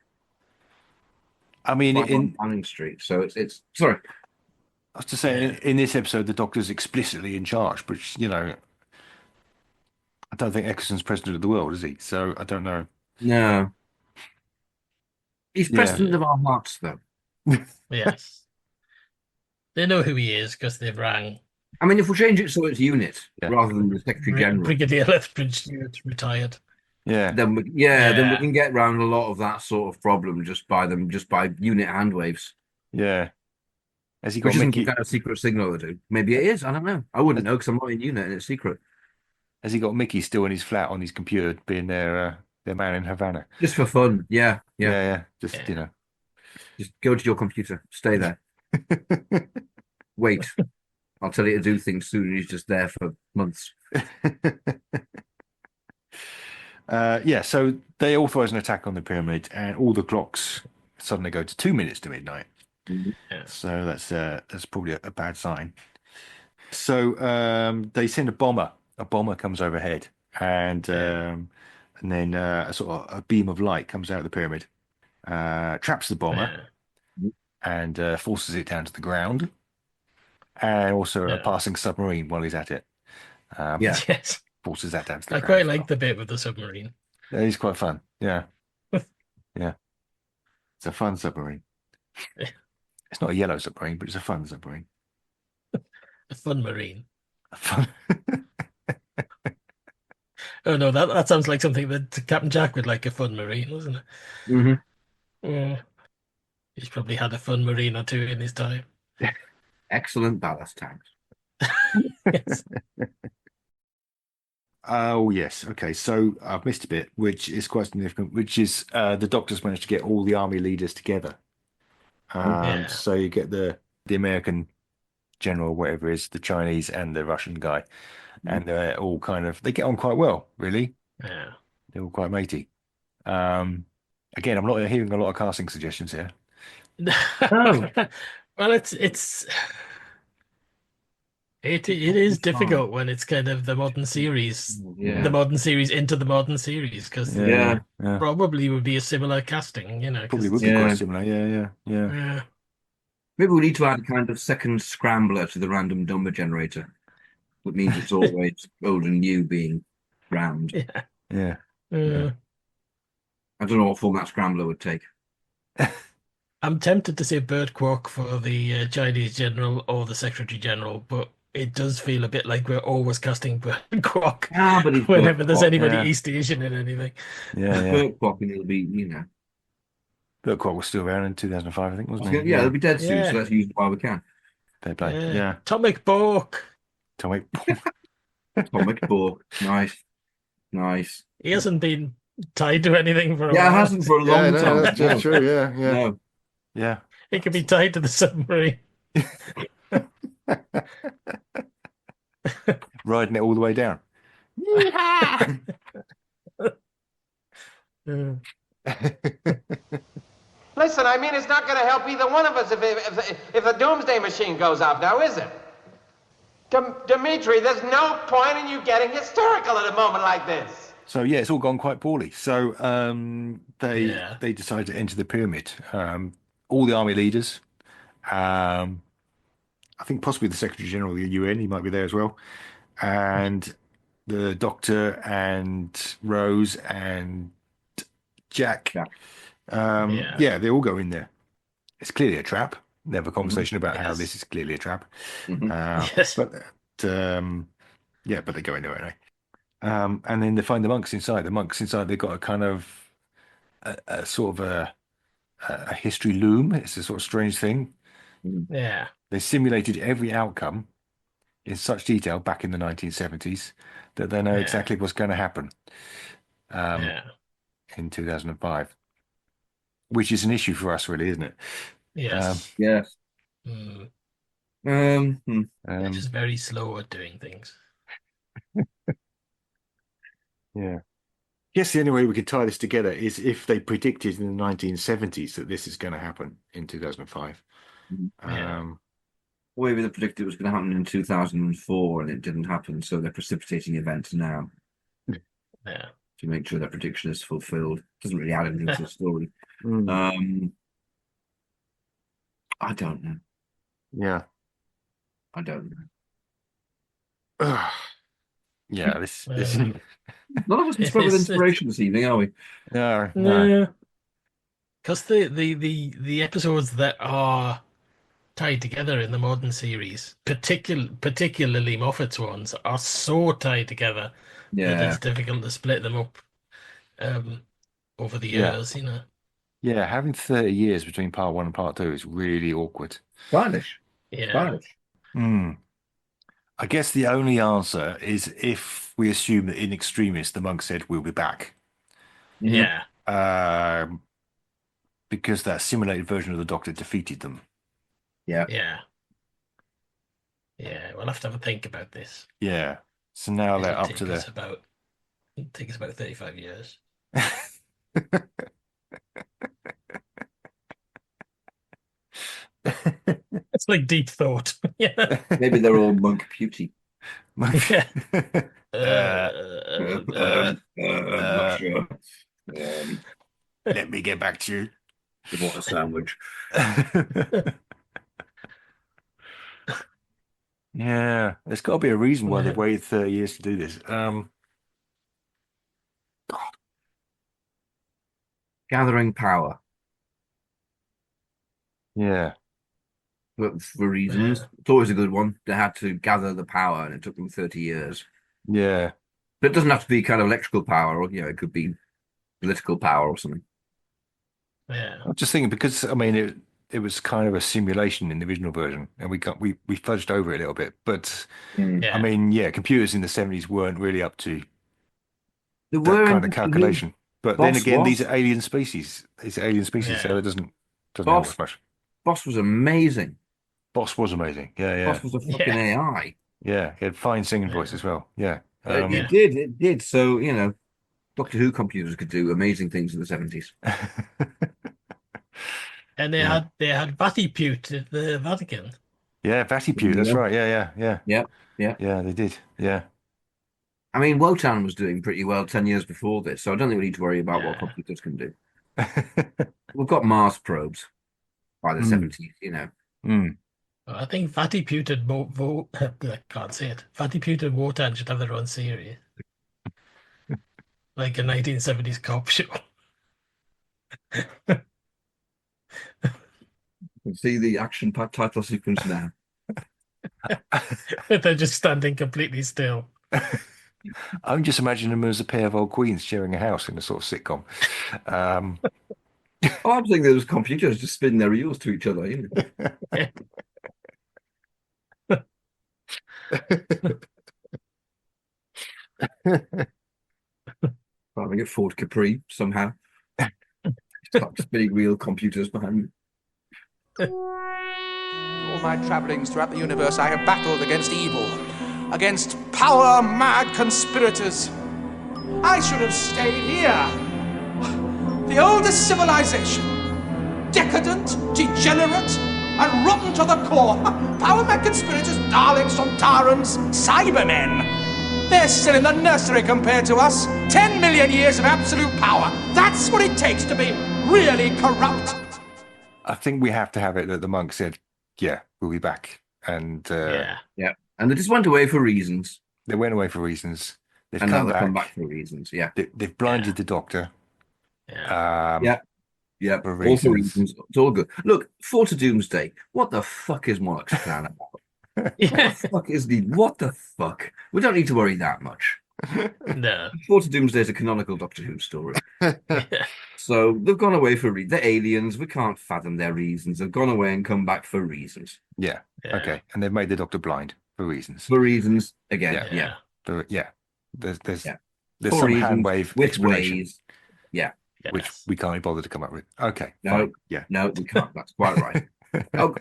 I mean, in Downing Street. So it's sorry. I was to say in this episode, the Doctor's explicitly in charge, which I don't think Eccleston's president of the world, is he? So I don't know. No, he's president of our hearts, though. Yes, they know who he is because they've rang. I mean, if we change it so it's unit rather than the Secretary General, Brigadier Lethbridge retired. Yeah. Then we can get around a lot of that sort of problem just by unit hand waves. Yeah. Has he got Which Mickey? isn't kind of secret signal to do. Maybe it is. I don't know. I wouldn't know because I'm not in unit and it's secret. Has he got Mickey still in his flat on his computer, being their man in Havana? Just for fun. Yeah. Just just go to your computer. Stay there. Wait. I'll tell you to do things soon. He's just there for months. So they authorize an attack on the pyramid, and all the clocks suddenly go to 2 minutes to midnight. Yeah. So that's probably a bad sign. So they send a bomber. A bomber comes overhead, and then a sort of a beam of light comes out of the pyramid, traps the bomber, and forces it down to the ground, and also a passing submarine while he's at it. Yes. Forces that down to the I ground. quite like the bit with the submarine. Yeah, it's quite fun. Yeah. Yeah. It's a fun submarine. It's not a yellow submarine, but it's a fun submarine. A fun marine. A fun. Oh no, that sounds like something that Captain Jack would like, a fun marine, wasn't it? Mm-hmm. Yeah. He's probably had a fun marine or two in his time. Excellent ballast tanks. Yes. Oh, yes. Okay. So I've missed a bit, which is quite significant, which is the doctors managed to get all the army leaders together. So you get the American general, whatever it is, the Chinese and the Russian guy. And they're all they get on quite well, really. Yeah. They're all quite matey. Again, I'm not hearing a lot of casting suggestions here. Well, it is difficult when it's kind of the modern series, the modern series into the modern series, because probably would be a similar casting, Probably would be quite similar. Yeah. Maybe we need to add a kind of second scrambler to the random number generator. That means it's always old and new being round. Yeah. I don't know what form that scrambler would take. I'm tempted to say bird quack for the Chinese general or the Secretary General, but it does feel a bit like we're always casting bird quack whenever there's anybody East Asian in anything. Bird quack, and it'll be, Bird quack was still around in 2005, I think, wasn't it? Yeah, it'll be dead soon, so let's use it while we can. Fair play. Yeah. Atomic Bork. Atomic Bork. Nice. He hasn't been tied to anything for a while. Yeah, it hasn't for a long time. That's true. Yeah. No. Yeah. He could be tied to the submarine. Riding it all the way down. Listen, I mean, it's not going to help either one of us if the doomsday machine goes off now, is it? Dimitri, there's no point in you getting hysterical at a moment like this. So yeah, it's all gone quite poorly. So they decided to enter the pyramid. All the army leaders, I think possibly the Secretary General of the UN, he might be there as well, and the Doctor and Rose and Jack. They all go in there. It's clearly a trap. They have a conversation about how this is clearly a trap. But they go in there anyway. And then they find the monks inside. The monks inside, they've got a kind of a sort of a history loom. It's a sort of strange thing. Yeah. They simulated every outcome in such detail back in the 1970s that they know exactly what's going to happen in 2005, which is an issue for us, really, isn't it? Yes. Yes. They're just very slow at doing things. Yeah. Yes, the only way we could tie this together is if they predicted in the 1970s that this is going to happen in 2005. Or maybe they predicted it was going to happen in 2004 and it didn't happen, so they're precipitating events now. Yeah. To make sure that prediction is fulfilled. Doesn't really add anything to the story. I don't know. Yeah. I don't know. Yeah, this none of us can spread with inspiration this evening, are we? No. Because the episodes that are tied together in the modern series, particularly Moffat's ones, are so tied together that it's difficult to split them up over the years, Yeah, having 30 years between part 1 and part 2 is really awkward. Spanish. Yeah. I guess the only answer is if we assume that in Extremis the monk said we'll be back. Yeah. Because that simulated version of the Doctor defeated them. Yeah. We'll have to have a think about this. Yeah. So now they're up to the It takes about 35 years. It's like deep thought. Yeah. Maybe they're all monk beauty. Yeah. I'm not sure. Let me get back to you. You want a sandwich? Yeah, there's got to be a reason why they've waited 30 years to do this. God. Gathering power. Yeah. But for reasons. It's always a good one. They had to gather the power, and it took them 30 years. Yeah. But it doesn't have to be kind of electrical power, or it could be political power or something. Yeah. I'm just thinking because I mean it was kind of a simulation in the original version, and we fudged over it a little bit. But I mean, computers in the 70s weren't really up to that kind of calculation. But then again, these are alien species. It's alien species, so it doesn't help us much. Boss was amazing. Boss was amazing. Yeah. Boss was a fucking AI. Yeah, he had fine singing voice as well. Yeah. It did. So, Doctor Who computers could do amazing things in the 70s. And they had Vatipute at the Vatican. Yeah, Vatipute, that's right. Yeah. Yeah, they did. Yeah. I mean, Wotan was doing pretty well 10 years before this, so I don't think we need to worry about what computers can do. We've got Mars probes by the 70s, I think Vatipute and I can't say it. Vatipute and Wotan should have their own series. Like a 1970s cop show. You can see the action-packed title sequence now. They're just standing completely still. I'm just imagining them as a pair of old queens sharing a house in a sort of sitcom. I'm thinking those computers just spin their ears to each other. Having a Ford Capri somehow. Stop spinning real computers behind me. All my travellings throughout the universe, I have battled against evil, against power-mad conspirators. I should have stayed here. The oldest civilization. Decadent, degenerate, and rotten to the core. Power-mad conspirators, Daleks, Sontarans, Cybermen. They're still in the nursery compared to us. 10 million years of absolute power. That's what it takes to be really corrupt. I think we have to have it that the monk said, yeah, we'll be back. And yeah. And they just went away for reasons. They went away for reasons. They've and come now they back. come back for reasons, yeah. They've blinded the doctor. Yeah. For all for reasons. reasons. It's all good. Look, Fort of Doomsday. What the fuck is Monarch's plan about? What the fuck? We don't need to worry that much. No. Fort of Doomsday is a canonical Doctor Who story. So they've gone away for they're aliens. We can't fathom their reasons. They've gone away and come back for reasons. Yeah. Okay. And they've made the doctor blind for reasons. For reasons again. Yeah. There's for some reasons, hand wave with explanation. ways. Yeah. Which we can't be bothered to come up with. Okay. No. Fine. Yeah. No, we can't. That's quite right.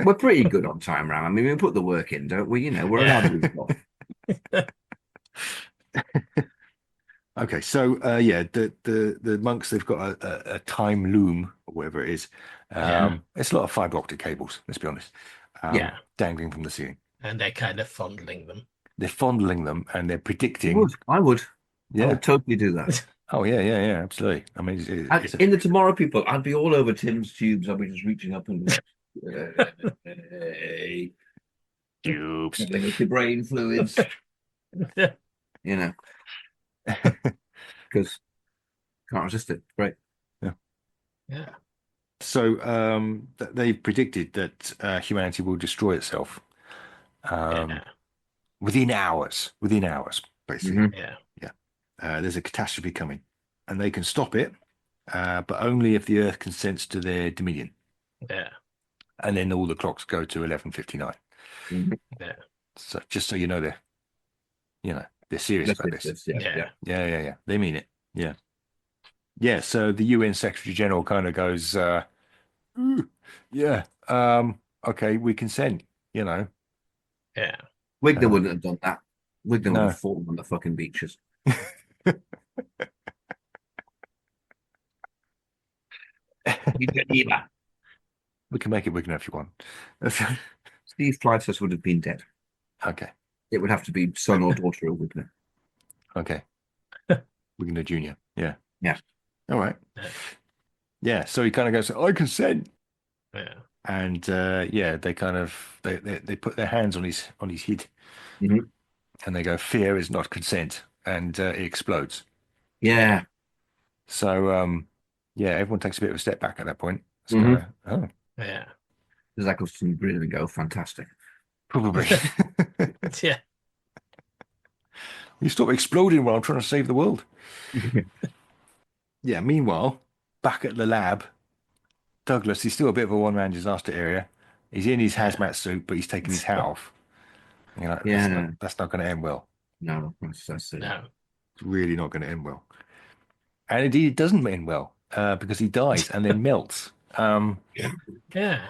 We're pretty good on time round. I mean, we put the work in, don't we? We're allowed to be off. Okay, so the monks, they've got a time loom or whatever it is. It's a lot of fiber optic cables, let's be honest. Dangling from the ceiling. And they're kind of fondling them. They're fondling them and they're predicting. I would. Yeah. I would totally do that. Oh yeah, absolutely. I mean, in the Tomorrow People, I'd be all over Tim's tubes. I'd be just reaching up and tubes, with your brain fluids. Because can't resist it. Great. Yeah. So they've predicted that humanity will destroy itself within hours, basically. Mm-hmm. Yeah. There's a catastrophe coming, and they can stop it, but only if the Earth consents to their dominion. Yeah. And then all the clocks go to 11:59. Mm-hmm. Yeah. So just so you know, they're serious about this. Yeah. They mean it. Yeah. So the UN Secretary General kind of goes, okay, we consent. Yeah. Wigner wouldn't have done that. Wigner would have fallen on the fucking beaches. We can make it Wigner if you want. Steve Clytus would have been dead. Okay. It would have to be son or daughter of Wigner. Okay. Wigner Jr. Yeah. Yeah. All right. Yeah. So he kind of goes, I consent. Yeah. And they kind of they put their hands on his head, Mhm. and they go, "Fear is not consent," and it explodes. Yeah. So everyone takes a bit of a step back at that point. It's Mhm. kinda, Yeah. Does Eccleston grin and go, fantastic? Probably. Yeah. You stop exploding while I'm trying to save the world. Yeah. Meanwhile, back at the lab, Douglas is still a bit of a one-man disaster area. He's in his hazmat suit, but he's taking his hat off. You know, that's not going to end well. No, that's it. No. It's really not going to end well. And indeed, it doesn't end well because he dies and then melts. Yeah.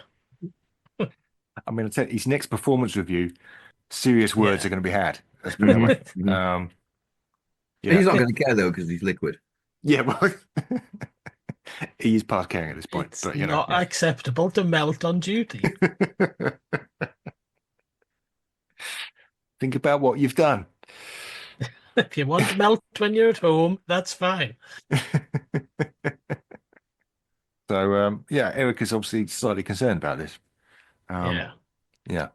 I mean, I tell you, his next performance review, serious words are going to be had. Let's put it that way. He's not going to care though because he's liquid. Yeah, well, he is past caring at this point. It's but not acceptable to melt on duty. Think about what you've done. If you want to melt when you're at home, that's fine. So, Eric is obviously slightly concerned about this. Yeah.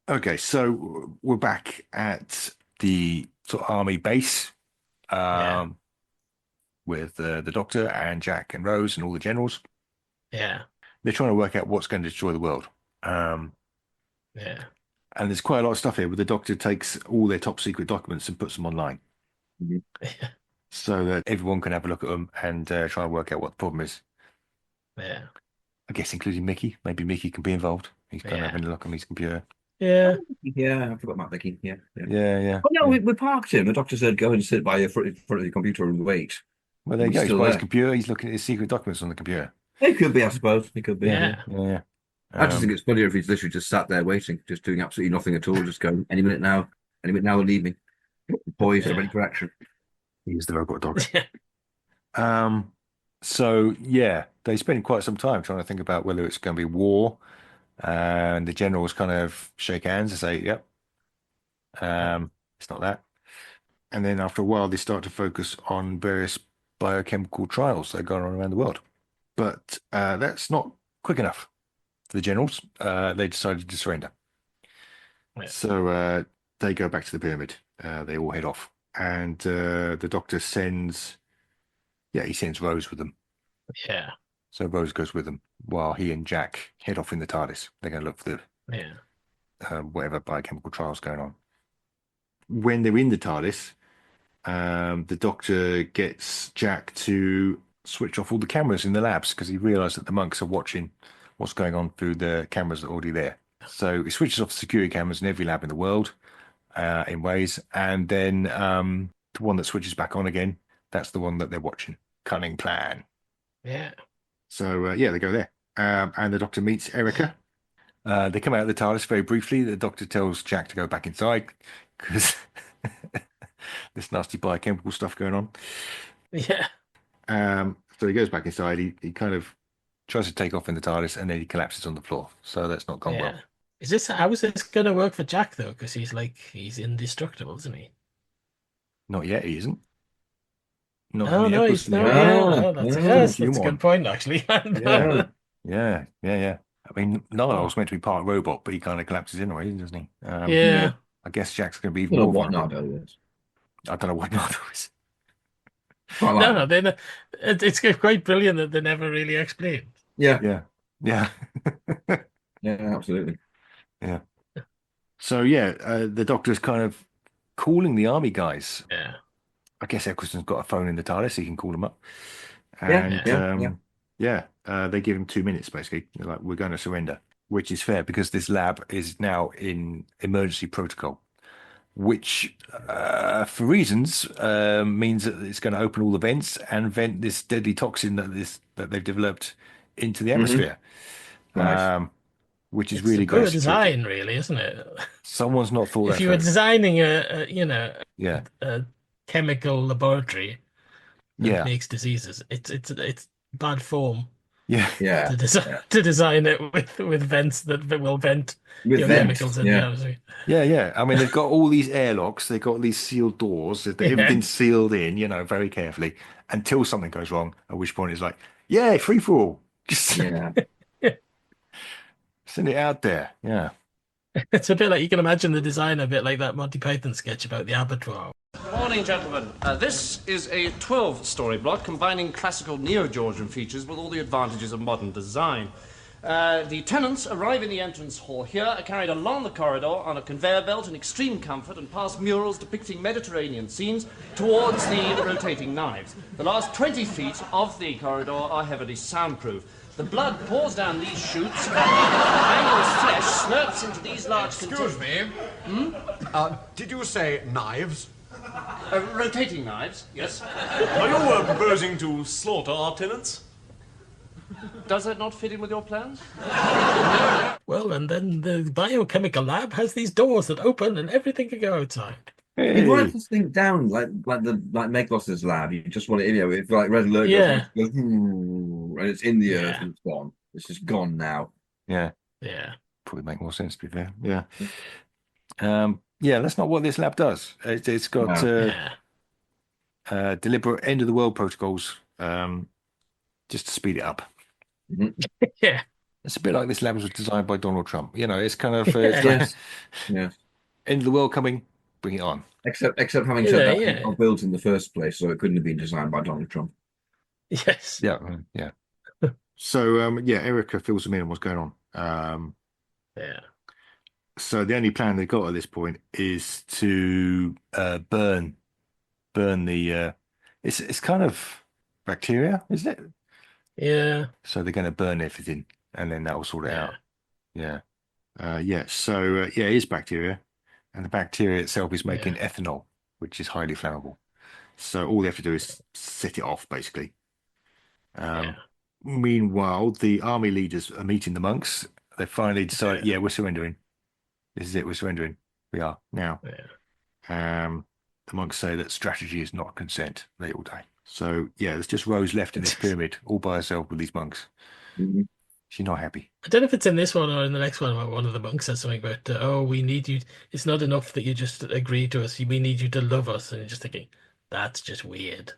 Okay, so we're back at the sort of army base with the Doctor and Jack and Rose and all the generals. Yeah. They're trying to work out what's going to destroy the world. Yeah. And there's quite a lot of stuff here where the Doctor takes all their top secret documents and puts them online. So that everyone can have a look at them and try and work out what the problem is. Yeah. I guess including Mickey. Maybe Mickey can be involved. He's kind of having a look on his computer. Yeah. Yeah, I forgot about Mickey. Yeah. Yeah. Oh, no, we parked him. The Doctor said, go and sit by in front of your computer and wait. Well, there you go. He's by his computer. He's looking at his secret documents on the computer. It could be, I suppose. It could be. Yeah. I just think it's funnier if he's literally just sat there waiting, just doing absolutely nothing at all, just going, any minute now, we're leaving. Poised, ready for action. He's the robot dog. So, they spend quite some time trying to think about whether it's going to be war. And the generals kind of shake hands and say, yep, it's not that. And then after a while, they start to focus on various biochemical trials that are going on around the world. But that's not quick enough for the generals. They decided to surrender. Yeah. So they go back to the pyramid. They all head off. And the Doctor sends Rose with them. Yeah. So Rose goes with them while he and Jack head off in the TARDIS. They're going to look for the whatever biochemical trials going on. When they're in the TARDIS, the Doctor gets Jack to switch off all the cameras in the labs because he realised that the monks are watching what's going on through the cameras that are already there. So he switches off the security cameras in every lab in the world in ways, and then the one that switches back on again, that's the one that they're watching. Cunning plan. Yeah. So, they go there. And the Doctor meets Erica. They come out of the TARDIS very briefly. The Doctor tells Jack to go back inside because this nasty biochemical stuff going on. Yeah. So he goes back inside. He kind of tries to take off in the TARDIS and then he collapses on the floor. So that's not gone well. How is this going to work for Jack, though? Because he's indestructible, isn't he? Not yet, he isn't. He's not. That's a good point, actually. Yeah. I mean, Niall was meant to be part robot, but he kind of collapses anyway, doesn't he? I guess Jack's going to be even more vulnerable. I don't know what Nardo is. It's quite brilliant that they never really explained. Yeah, absolutely. Yeah. So the Doctor's kind of calling the army guys. Yeah. I guess Eccleston's got a phone in the TARDIS, so he can call them up. And they give him 2 minutes basically. They're like, we're going to surrender, which is fair because this lab is now in emergency protocol, which for reasons means that it's going to open all the vents and vent this deadly toxin that they've developed into the atmosphere. Nice. Which is it's really a good design, really, isn't it? Someone's not thought that. If you were designing a chemical laboratory that makes diseases, it's bad form Yeah. Yeah. To design it with vents that will vent With your vents, chemicals in the atmosphere. Yeah. I mean, they've got all these airlocks, they've got these sealed doors, everything's sealed in, very carefully until something goes wrong, at which point it's like, yeah, free for all. Just Yeah. send it out there. Yeah. It's a bit like, you can imagine the design a bit like that Monty Python sketch about the abattoir. Morning, gentlemen. This is a 12-story block combining classical neo-Georgian features with all the advantages of modern design. The tenants arrive in the entrance hall here, are carried along the corridor on a conveyor belt in extreme comfort and past murals depicting Mediterranean scenes towards the rotating knives. The last 20 feet of the corridor are heavily soundproof. The blood pours down these chutes, and the angled flesh slurps into these large... Excuse me. Did you say knives? Rotating knives, yes. Are you proposing to slaughter our tenants? Does that not fit in with your plans? Well, and then the biochemical lab has these doors that open and everything can go outside. You write this thing down like Meglos's lab. You just want it in, if like red alert goes, and it's in the earth and it's gone. It's just gone now. Yeah. Yeah. Probably make more sense to be fair. Yeah. That's not what this lab does. It's got deliberate end of the world protocols just to speed it up. Yeah. It's a bit like this lab was designed by Donald Trump. It's kind of end of the world coming. Bring it on. Except having said that, it was not built in the first place, so it couldn't have been designed by Donald Trump. Yes. Yeah. So Erica fills them in on what's going on. So the only plan they've got at this point is to burn the. It's kind of bacteria, isn't it? Yeah. So they're going to burn everything, and then that will sort it out. Yeah. So it is bacteria. And the bacteria itself is making ethanol, which is highly flammable. So all they have to do is set it off, basically. Meanwhile, the army leaders are meeting the monks. They finally decided, we're surrendering. This is it, we're surrendering. We are now. The monks say that strategy is not consent. They all die. So, there's just Rose left in this pyramid, all by herself with these monks. Mm-hmm. She's not happy. I don't know if it's in this one or in the next one where one of the monks says something about, we need you. It's not enough that you just agree to us. We need you to love us. And you're just thinking, that's just weird.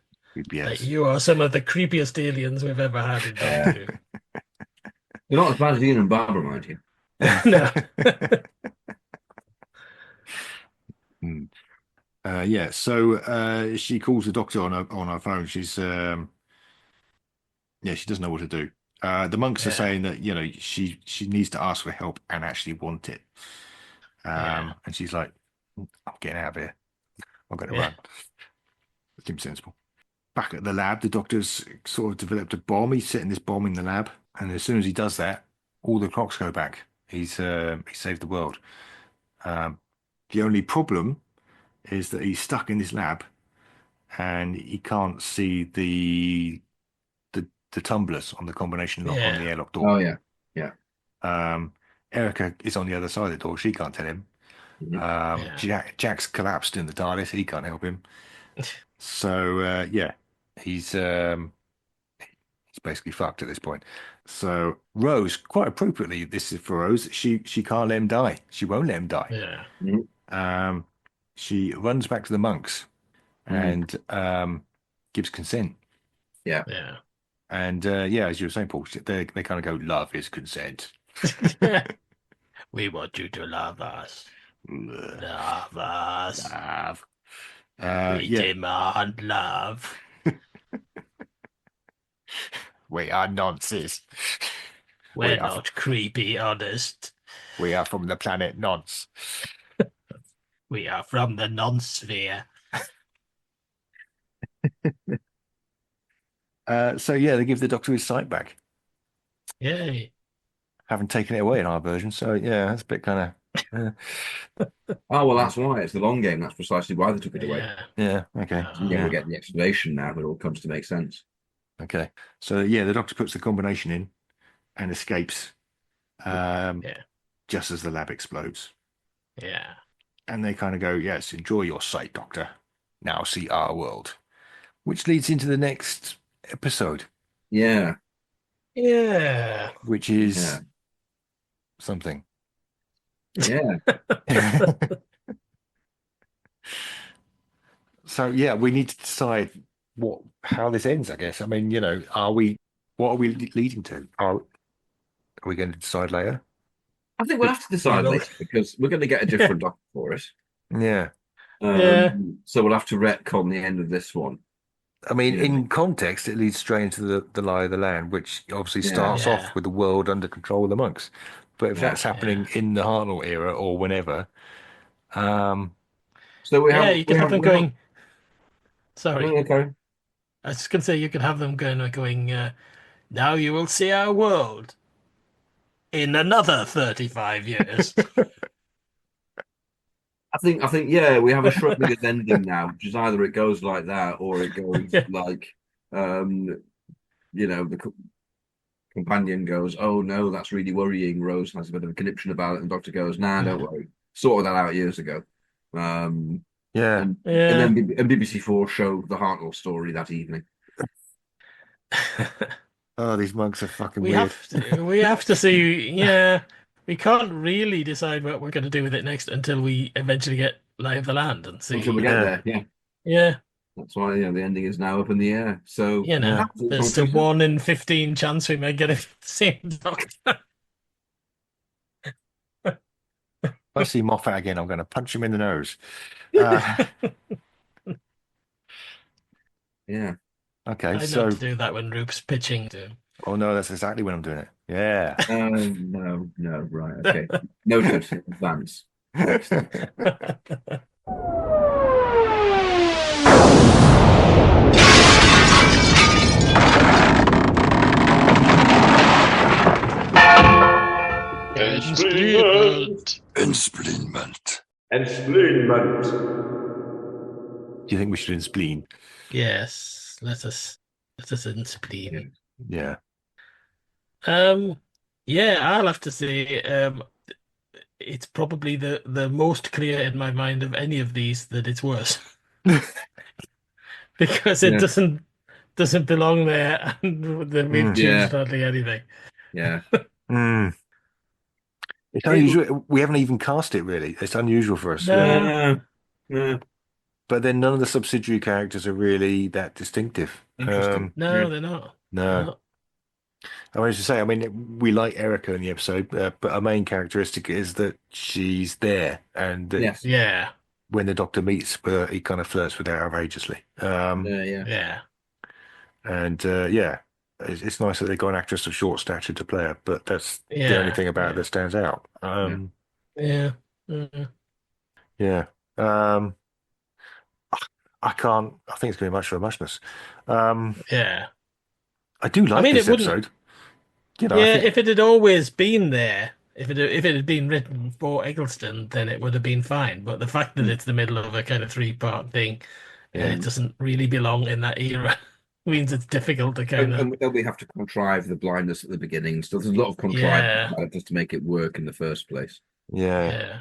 Yes. Like, you are some of the creepiest aliens we've ever had in Doctor Who. You're not as bad as Ian and Barbara, mind you. No. So she calls the doctor on her phone. She's she doesn't know what to do. The monks are saying that she needs to ask for help and actually want it. And she's like, I'm getting out of here. I'm going to run. It seems sensible. Back at the lab, the doctor's sort of developed a bomb. He's setting this bomb in the lab, and as soon as he does that, all the clocks go back. He saved the world. The only problem is that he's stuck in this lab, and he can't see the tumblers on the combination lock on the airlock door. Oh yeah. Erica is on the other side of the door. She can't tell him. Jack's collapsed in the TARDIS. He can't help him. So he's basically fucked at this point. So Rose, quite appropriately, this is for Rose. She can't let him die. She won't let him die. Yeah. She runs back to the monks and gives consent. Yeah. And as you were saying, Paul, they kind of go, love is consent. We want you to love us. Love us. Love. We demand love. We are nonces. We're not creepy, honest. We are from the planet Nonce. We are from the non-sphere. They give the Doctor his sight back. Yay. Haven't taken it away in our version, so that's a bit kind of... Oh, well, that's why. It's the long game. That's precisely why they took it away. Yeah, okay. We're getting the explanation now that it all comes to make sense. Okay. So, the Doctor puts the combination in and escapes just as the lab explodes. Yeah. And they kind of go, yes, enjoy your sight, Doctor. Now see our world. Which leads into the next episode. Yeah. Yeah. which is Yeah. something. Yeah. So yeah, we need to decide how this ends, I guess. I mean, what are we leading to? Are we going to decide later? I think we'll have to decide later because we're going to get a different doctor for it. Yeah. So we'll have to retcon the end of this one. I mean, in context, it leads straight into the lie of the land, which obviously starts off with the world under control of the monks. But if that's happening in the Hartnell era or whenever, so we have you could have them going. Sorry, okay. I was just going to say you could have them going. Now you will see our world in another 35 years. I think, we have a Schrödinger's ending now, which is either it goes like that or it goes like, the companion goes, "Oh no, that's really worrying." Rose has a bit of a conniption about it, and Doctor goes, "Nah, don't worry, sorted that out years ago." And then BBC4 show the Hartnell story that evening. Oh, these monks are fucking weird. We have to see. Yeah, we can't really decide what we're going to do with it next until we eventually get Lie of the Land and see. Until we get there, yeah. That's why the ending is now up in the air. So there's a 1 in 15 chance we may get a same Doctor. If I see Moffat again, I'm going to punch him in the nose. Yeah. Okay, I know to do that when Roop's pitching to him. Oh no, that's exactly when I'm doing it. Yeah. No, right, okay. Noted. Advance. Ensplinment. Do you think we should enspleen? Yes, let us enspleen. Yeah. I'll have to say, it's probably the most clear in my mind of any of these that it's worse. Because it doesn't belong there, and we've changed hardly anything. Yeah. It's unusual. We haven't even cast it really. It's unusual for us. No. But then none of the subsidiary characters are really that distinctive. No, they're not. No. I was to say, I mean, we like Erica in the episode, but our main characteristic is that she's there, and when the Doctor meets with her, he kind of flirts with her outrageously. And it's nice that they got an actress of short stature to play her, but that's the only thing about it that stands out. I can't. I think it's going to be much for a muchness. I do like this episode. If it had always been there, if it had been written for Eccleston, then it would have been fine. But the fact that it's the middle of a kind of 3-part thing, it doesn't really belong in that era. Means it's difficult to kind of. And we have to contrive the blindness at the beginning. So there's a lot of contrivance just to make it work in the first place. Yeah.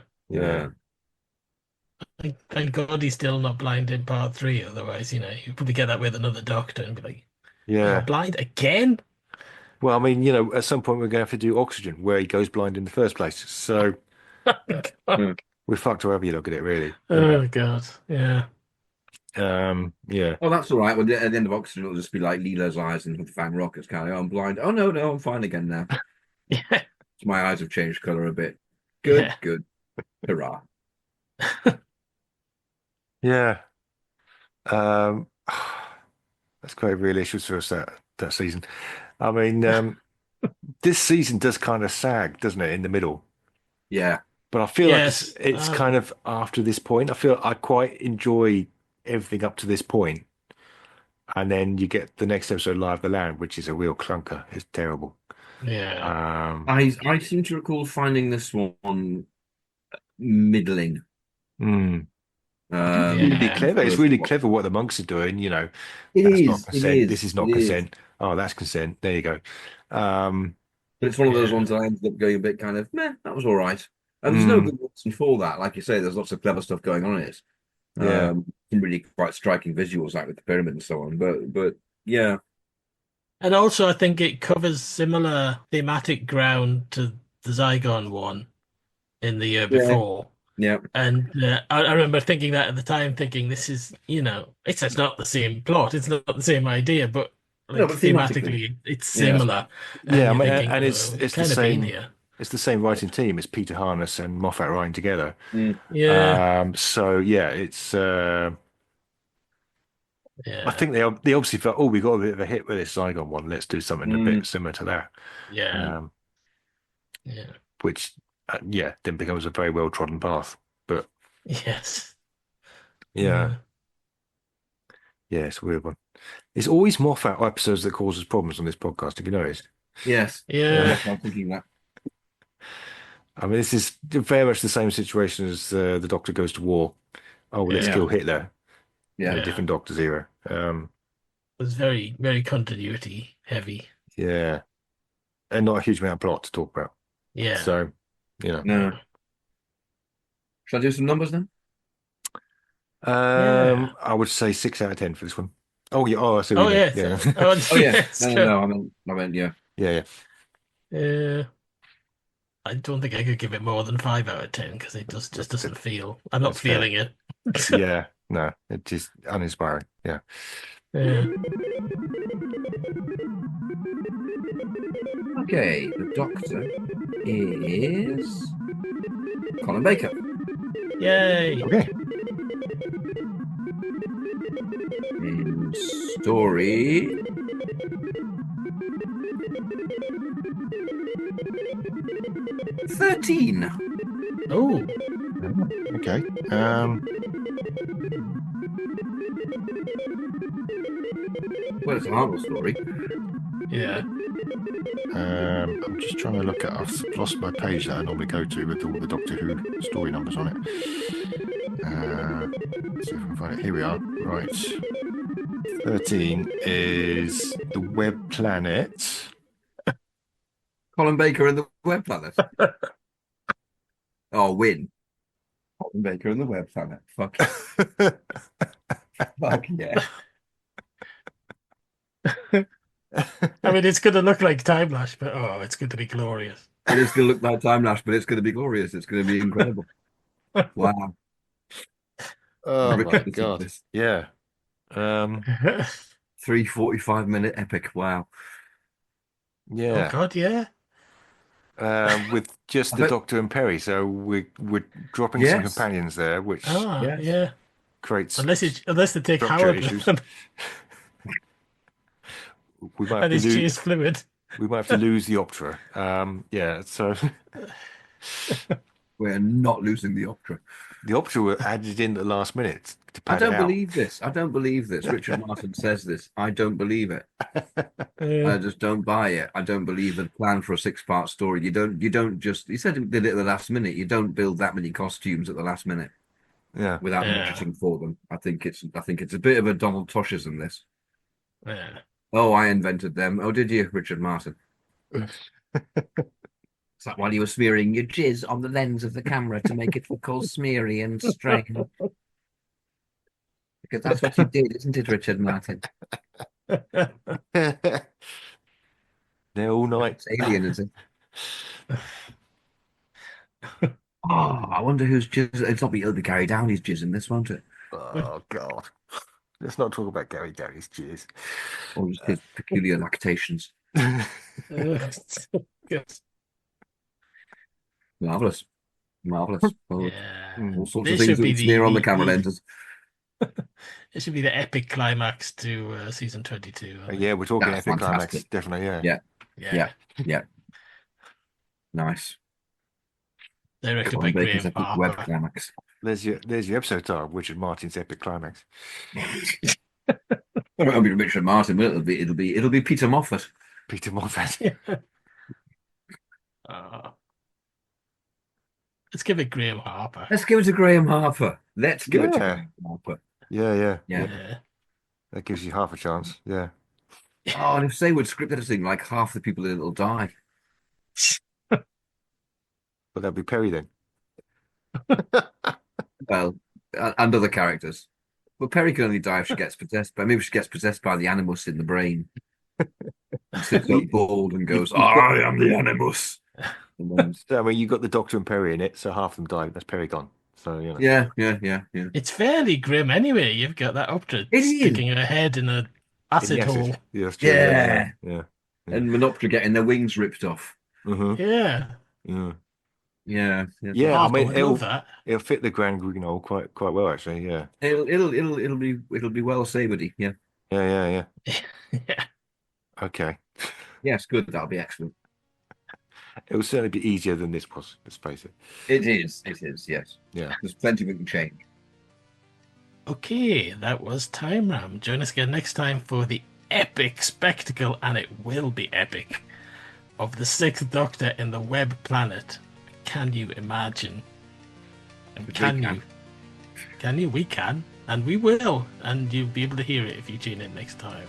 Thank God he's still not blind in part 3. Otherwise, you'd probably get that with another Doctor and be like, "You're blind again?" Well, I mean, at some point we're going to have to do Oxygen, where he goes blind in the first place. So we're fucked however you look at it, really. Oh God, yeah. Oh, that's all right. Well, at the end of Oxygen, it'll just be like Leela's eyes and the Fang Rockets kind of, "Oh, I'm blind. Oh no, I'm fine again now." My eyes have changed color a bit. Good. Hurrah. Yeah. That's quite real issues for us that season. I mean, this season does kind of sag, doesn't it, in the middle? Yeah. But I feel like it's kind of after this point. I feel I quite enjoy everything up to this point. And then you get the next episode, Lie of the Land, which is a real clunker. It's terrible. Yeah. I seem to recall finding this one middling. Really clever. It's really clever what the monks are doing. It that's is. Not consent. This is not consent. Oh, that's consent. There you go. But it's one of those ones that I ended up going a bit kind of meh. That was all right. And there's no good reason for that. Like you say, there's lots of clever stuff going on in it. Some really quite striking visuals, like with the pyramid and so on. But yeah. And also, I think it covers similar thematic ground to the Zygon one in the year Yeah. before. Yeah. And I remember thinking that at the time, thinking this is, it's not the same plot, it's not the same idea, but like No, but thematically, it's Yeah. similar. Yeah, I you're mean, thinking, and it's we've the kind of been same. here. It's the same writing team. It's Peter Harness and Moffat writing together. Yeah. So yeah, it's. Yeah. I think they obviously felt, oh, we got a bit of a hit with this Zygon one. Let's do something a bit similar to that. Yeah. Yeah. Which, then becomes a very well trodden path. But Yes. yeah, it's a weird one. It's always Moffat episodes that causes problems on this podcast. Have you noticed? Yes. Yeah. I'm thinking that. I mean, this is very much the same situation as the Doctor goes to war. Oh, let's kill Hitler. Yeah. In a different Doctor's era. It was very, very continuity heavy. Yeah. And not a huge amount of plot to talk about. Yeah. So, No. Shall I do some numbers then? I would say 6 out of 10 for this one. Oh, yeah. Oh, I see. Oh, yeah. Yeah. Oh, yeah. Yes, No. I meant, yeah. Yeah. I don't think I could give it more than 5 out of 10 because it just doesn't feel. I'm not That's feeling it. Yeah. No, it's just uninspiring. Yeah. Okay, the Doctor is Colin Baker. Yay! Okay. In story, $13. Oh. Okay. Well, it's a Marvel story. Yeah. I'm just trying to look at. I've lost my page that I normally go to with all the Doctor Who story numbers on it. Let's see if we can find it. Here we are. Right. 13 is the Web Planet. Colin Baker and the Web Planet. Oh, win. Colin Baker and the Web Planet. Fuck. Fuck yeah. I mean, it's going to look like Time Lash, but it's going to be glorious. It is going to look like Time Lash, but it's going to be glorious. It's going to be incredible. Wow. Oh my God. Yeah. 3 45-minute epic. Wow. Yeah. Oh God, yeah. With just the Doctor and Perry, so we're dropping some companions there, which creates unless they take Howard issues. We might and his cheese fluid. We might have to lose the Optra. So we're not losing the Optra. The Optra were added in at the last minute to pad I don't believe this. I don't believe this. Richard Martin says this. I don't believe it. I just don't buy it. I don't believe the plan for a 6-part story. You don't just. He said he did it at the last minute. You don't build that many costumes at the last minute. Yeah. Without budgeting for them. I think it's a bit of a Donald Toshism, this. Yeah. Oh, I invented them. Oh, did you, Richard Martin? It's like while you were smearing your jizz on the lens of the camera to make it look all smeary and strange. Because that's what you did, isn't it, Richard Martin? They're all night. It's alien, is it? Oh, I wonder whose jizz. It'll be Gary Downey's jizz in this, won't it? Oh God. Let's not talk about Gary Downey's jizz. Or just his peculiar lactations. Marvelous. All sorts of things that smear on the camera lenses. It should be the epic climax to season 22. Yeah, we're talking That's epic fantastic. climax, definitely. Yeah. Nice. They reckon Colin by Baker's Graham epic web Barber. climax. There's your episode title, Richard Martin's epic climax. Well, it'll be Richard Martin, will it? It'll be Peter Moffat. Peter Moffat. Let's give it Graham Harper. Let's give it to Graham Harper. Let's give it to Yeah. Graham Harper. Yeah. Yeah. That gives you half a chance. Yeah. Oh, and if they would script editing, like half the people in it will die. But that'd be Perry then. Well, and other characters. But Perry can only die if she gets possessed. But maybe she gets possessed by the animus in the brain. Sits up bald and goes, I am the animus. So, I mean, you've got the Doctor and Perry in it, so half of them died. That's Perry gone. So, you know. Yeah. It's fairly grim anyway. You've got that Optra It is. sticking her head in an acid hole. Yeah, that's true. Yeah. Yeah. And Monoptera getting their wings ripped off. Yeah. Yeah. I mean, it'll fit the Grand Guignol quite well, actually. Yeah. It'll be well savory. Yeah. Yeah. Okay. Yes, good. That'll be excellent. It will certainly be easier than this was. Let's face it. It is. Yes. Yeah. There's plenty we can change. Okay, that was Time Ram. Join us again next time for the epic spectacle, and it will be epic, of the Sixth Doctor in the Web Planet. Can you imagine? And can you? We can, and we will, and you'll be able to hear it if you tune in next time.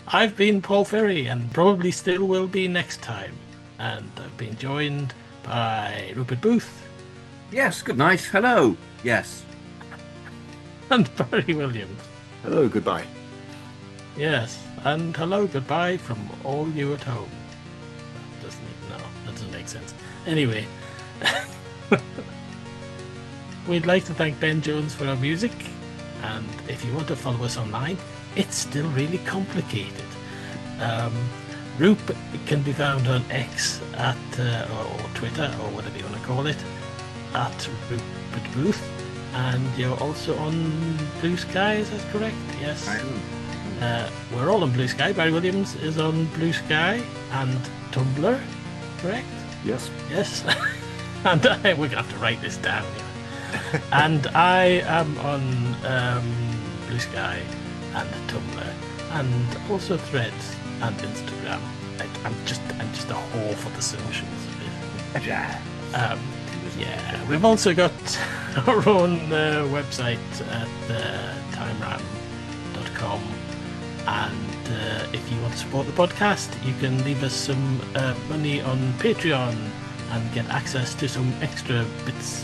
I've been Paul Ferry, and probably still will be next time. And I've been joined by Rupert Booth. Yes, good night. Hello. Yes. And Barry Williams. Hello, goodbye. Yes, and hello, goodbye from all you at home. That doesn't make sense. Anyway, we'd like to thank Ben Jones for our music, and if you want to follow us online, it's still really complicated. Roop can be found on X at or Twitter, or whatever you want to call it, at Rupert Booth, and you're also on Blue Sky, is that correct? Yes. I am. We're all on Blue Sky. Barry Williams is on Blue Sky and Tumblr, correct? Yes. And we're going to have to write this down. Yeah. And I am on Blue Sky and Tumblr, and also Threads and Instagram. I'm just a whore for the socials. Yeah, we've also got our own website at timeram.com, and if you want to support the podcast, you can leave us some money on Patreon and get access to some extra bits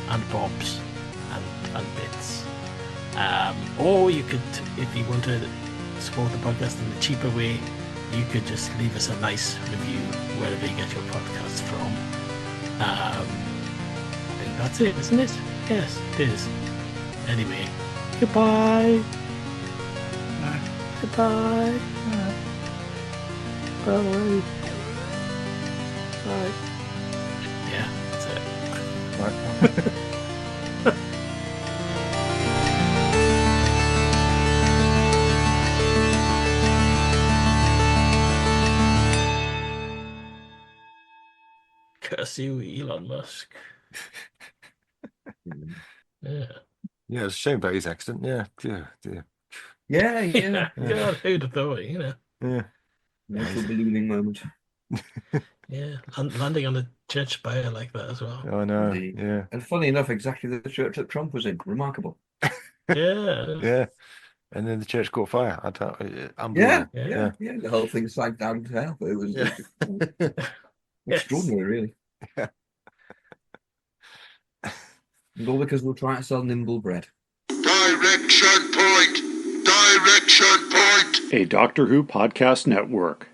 and bobs and bits. Or you could, if you want to support the podcast in a cheaper way, you could just leave us a nice review wherever you get your podcasts from. I think that's it, isn't it? Yes, it is. Anyway, goodbye. Goodbye. Bye. Bye. Yeah, that's it. Curse you, Elon Musk. Yeah. Yeah, it's a shame about his accident. Yeah. Yeah. God, who'd have thought, you know? Yeah. Little ballooning moment. Yeah, landing on a church spire like that as well. I know. Yeah. And funny enough, exactly the church that Trump was in. Remarkable. Yeah. And then the church caught fire. Unbelievable. Yeah. The whole thing sank down to hell. It was extraordinary, really. Yeah. And all because we'll try to sell nimble bread. Direction point! A Doctor Who podcast network.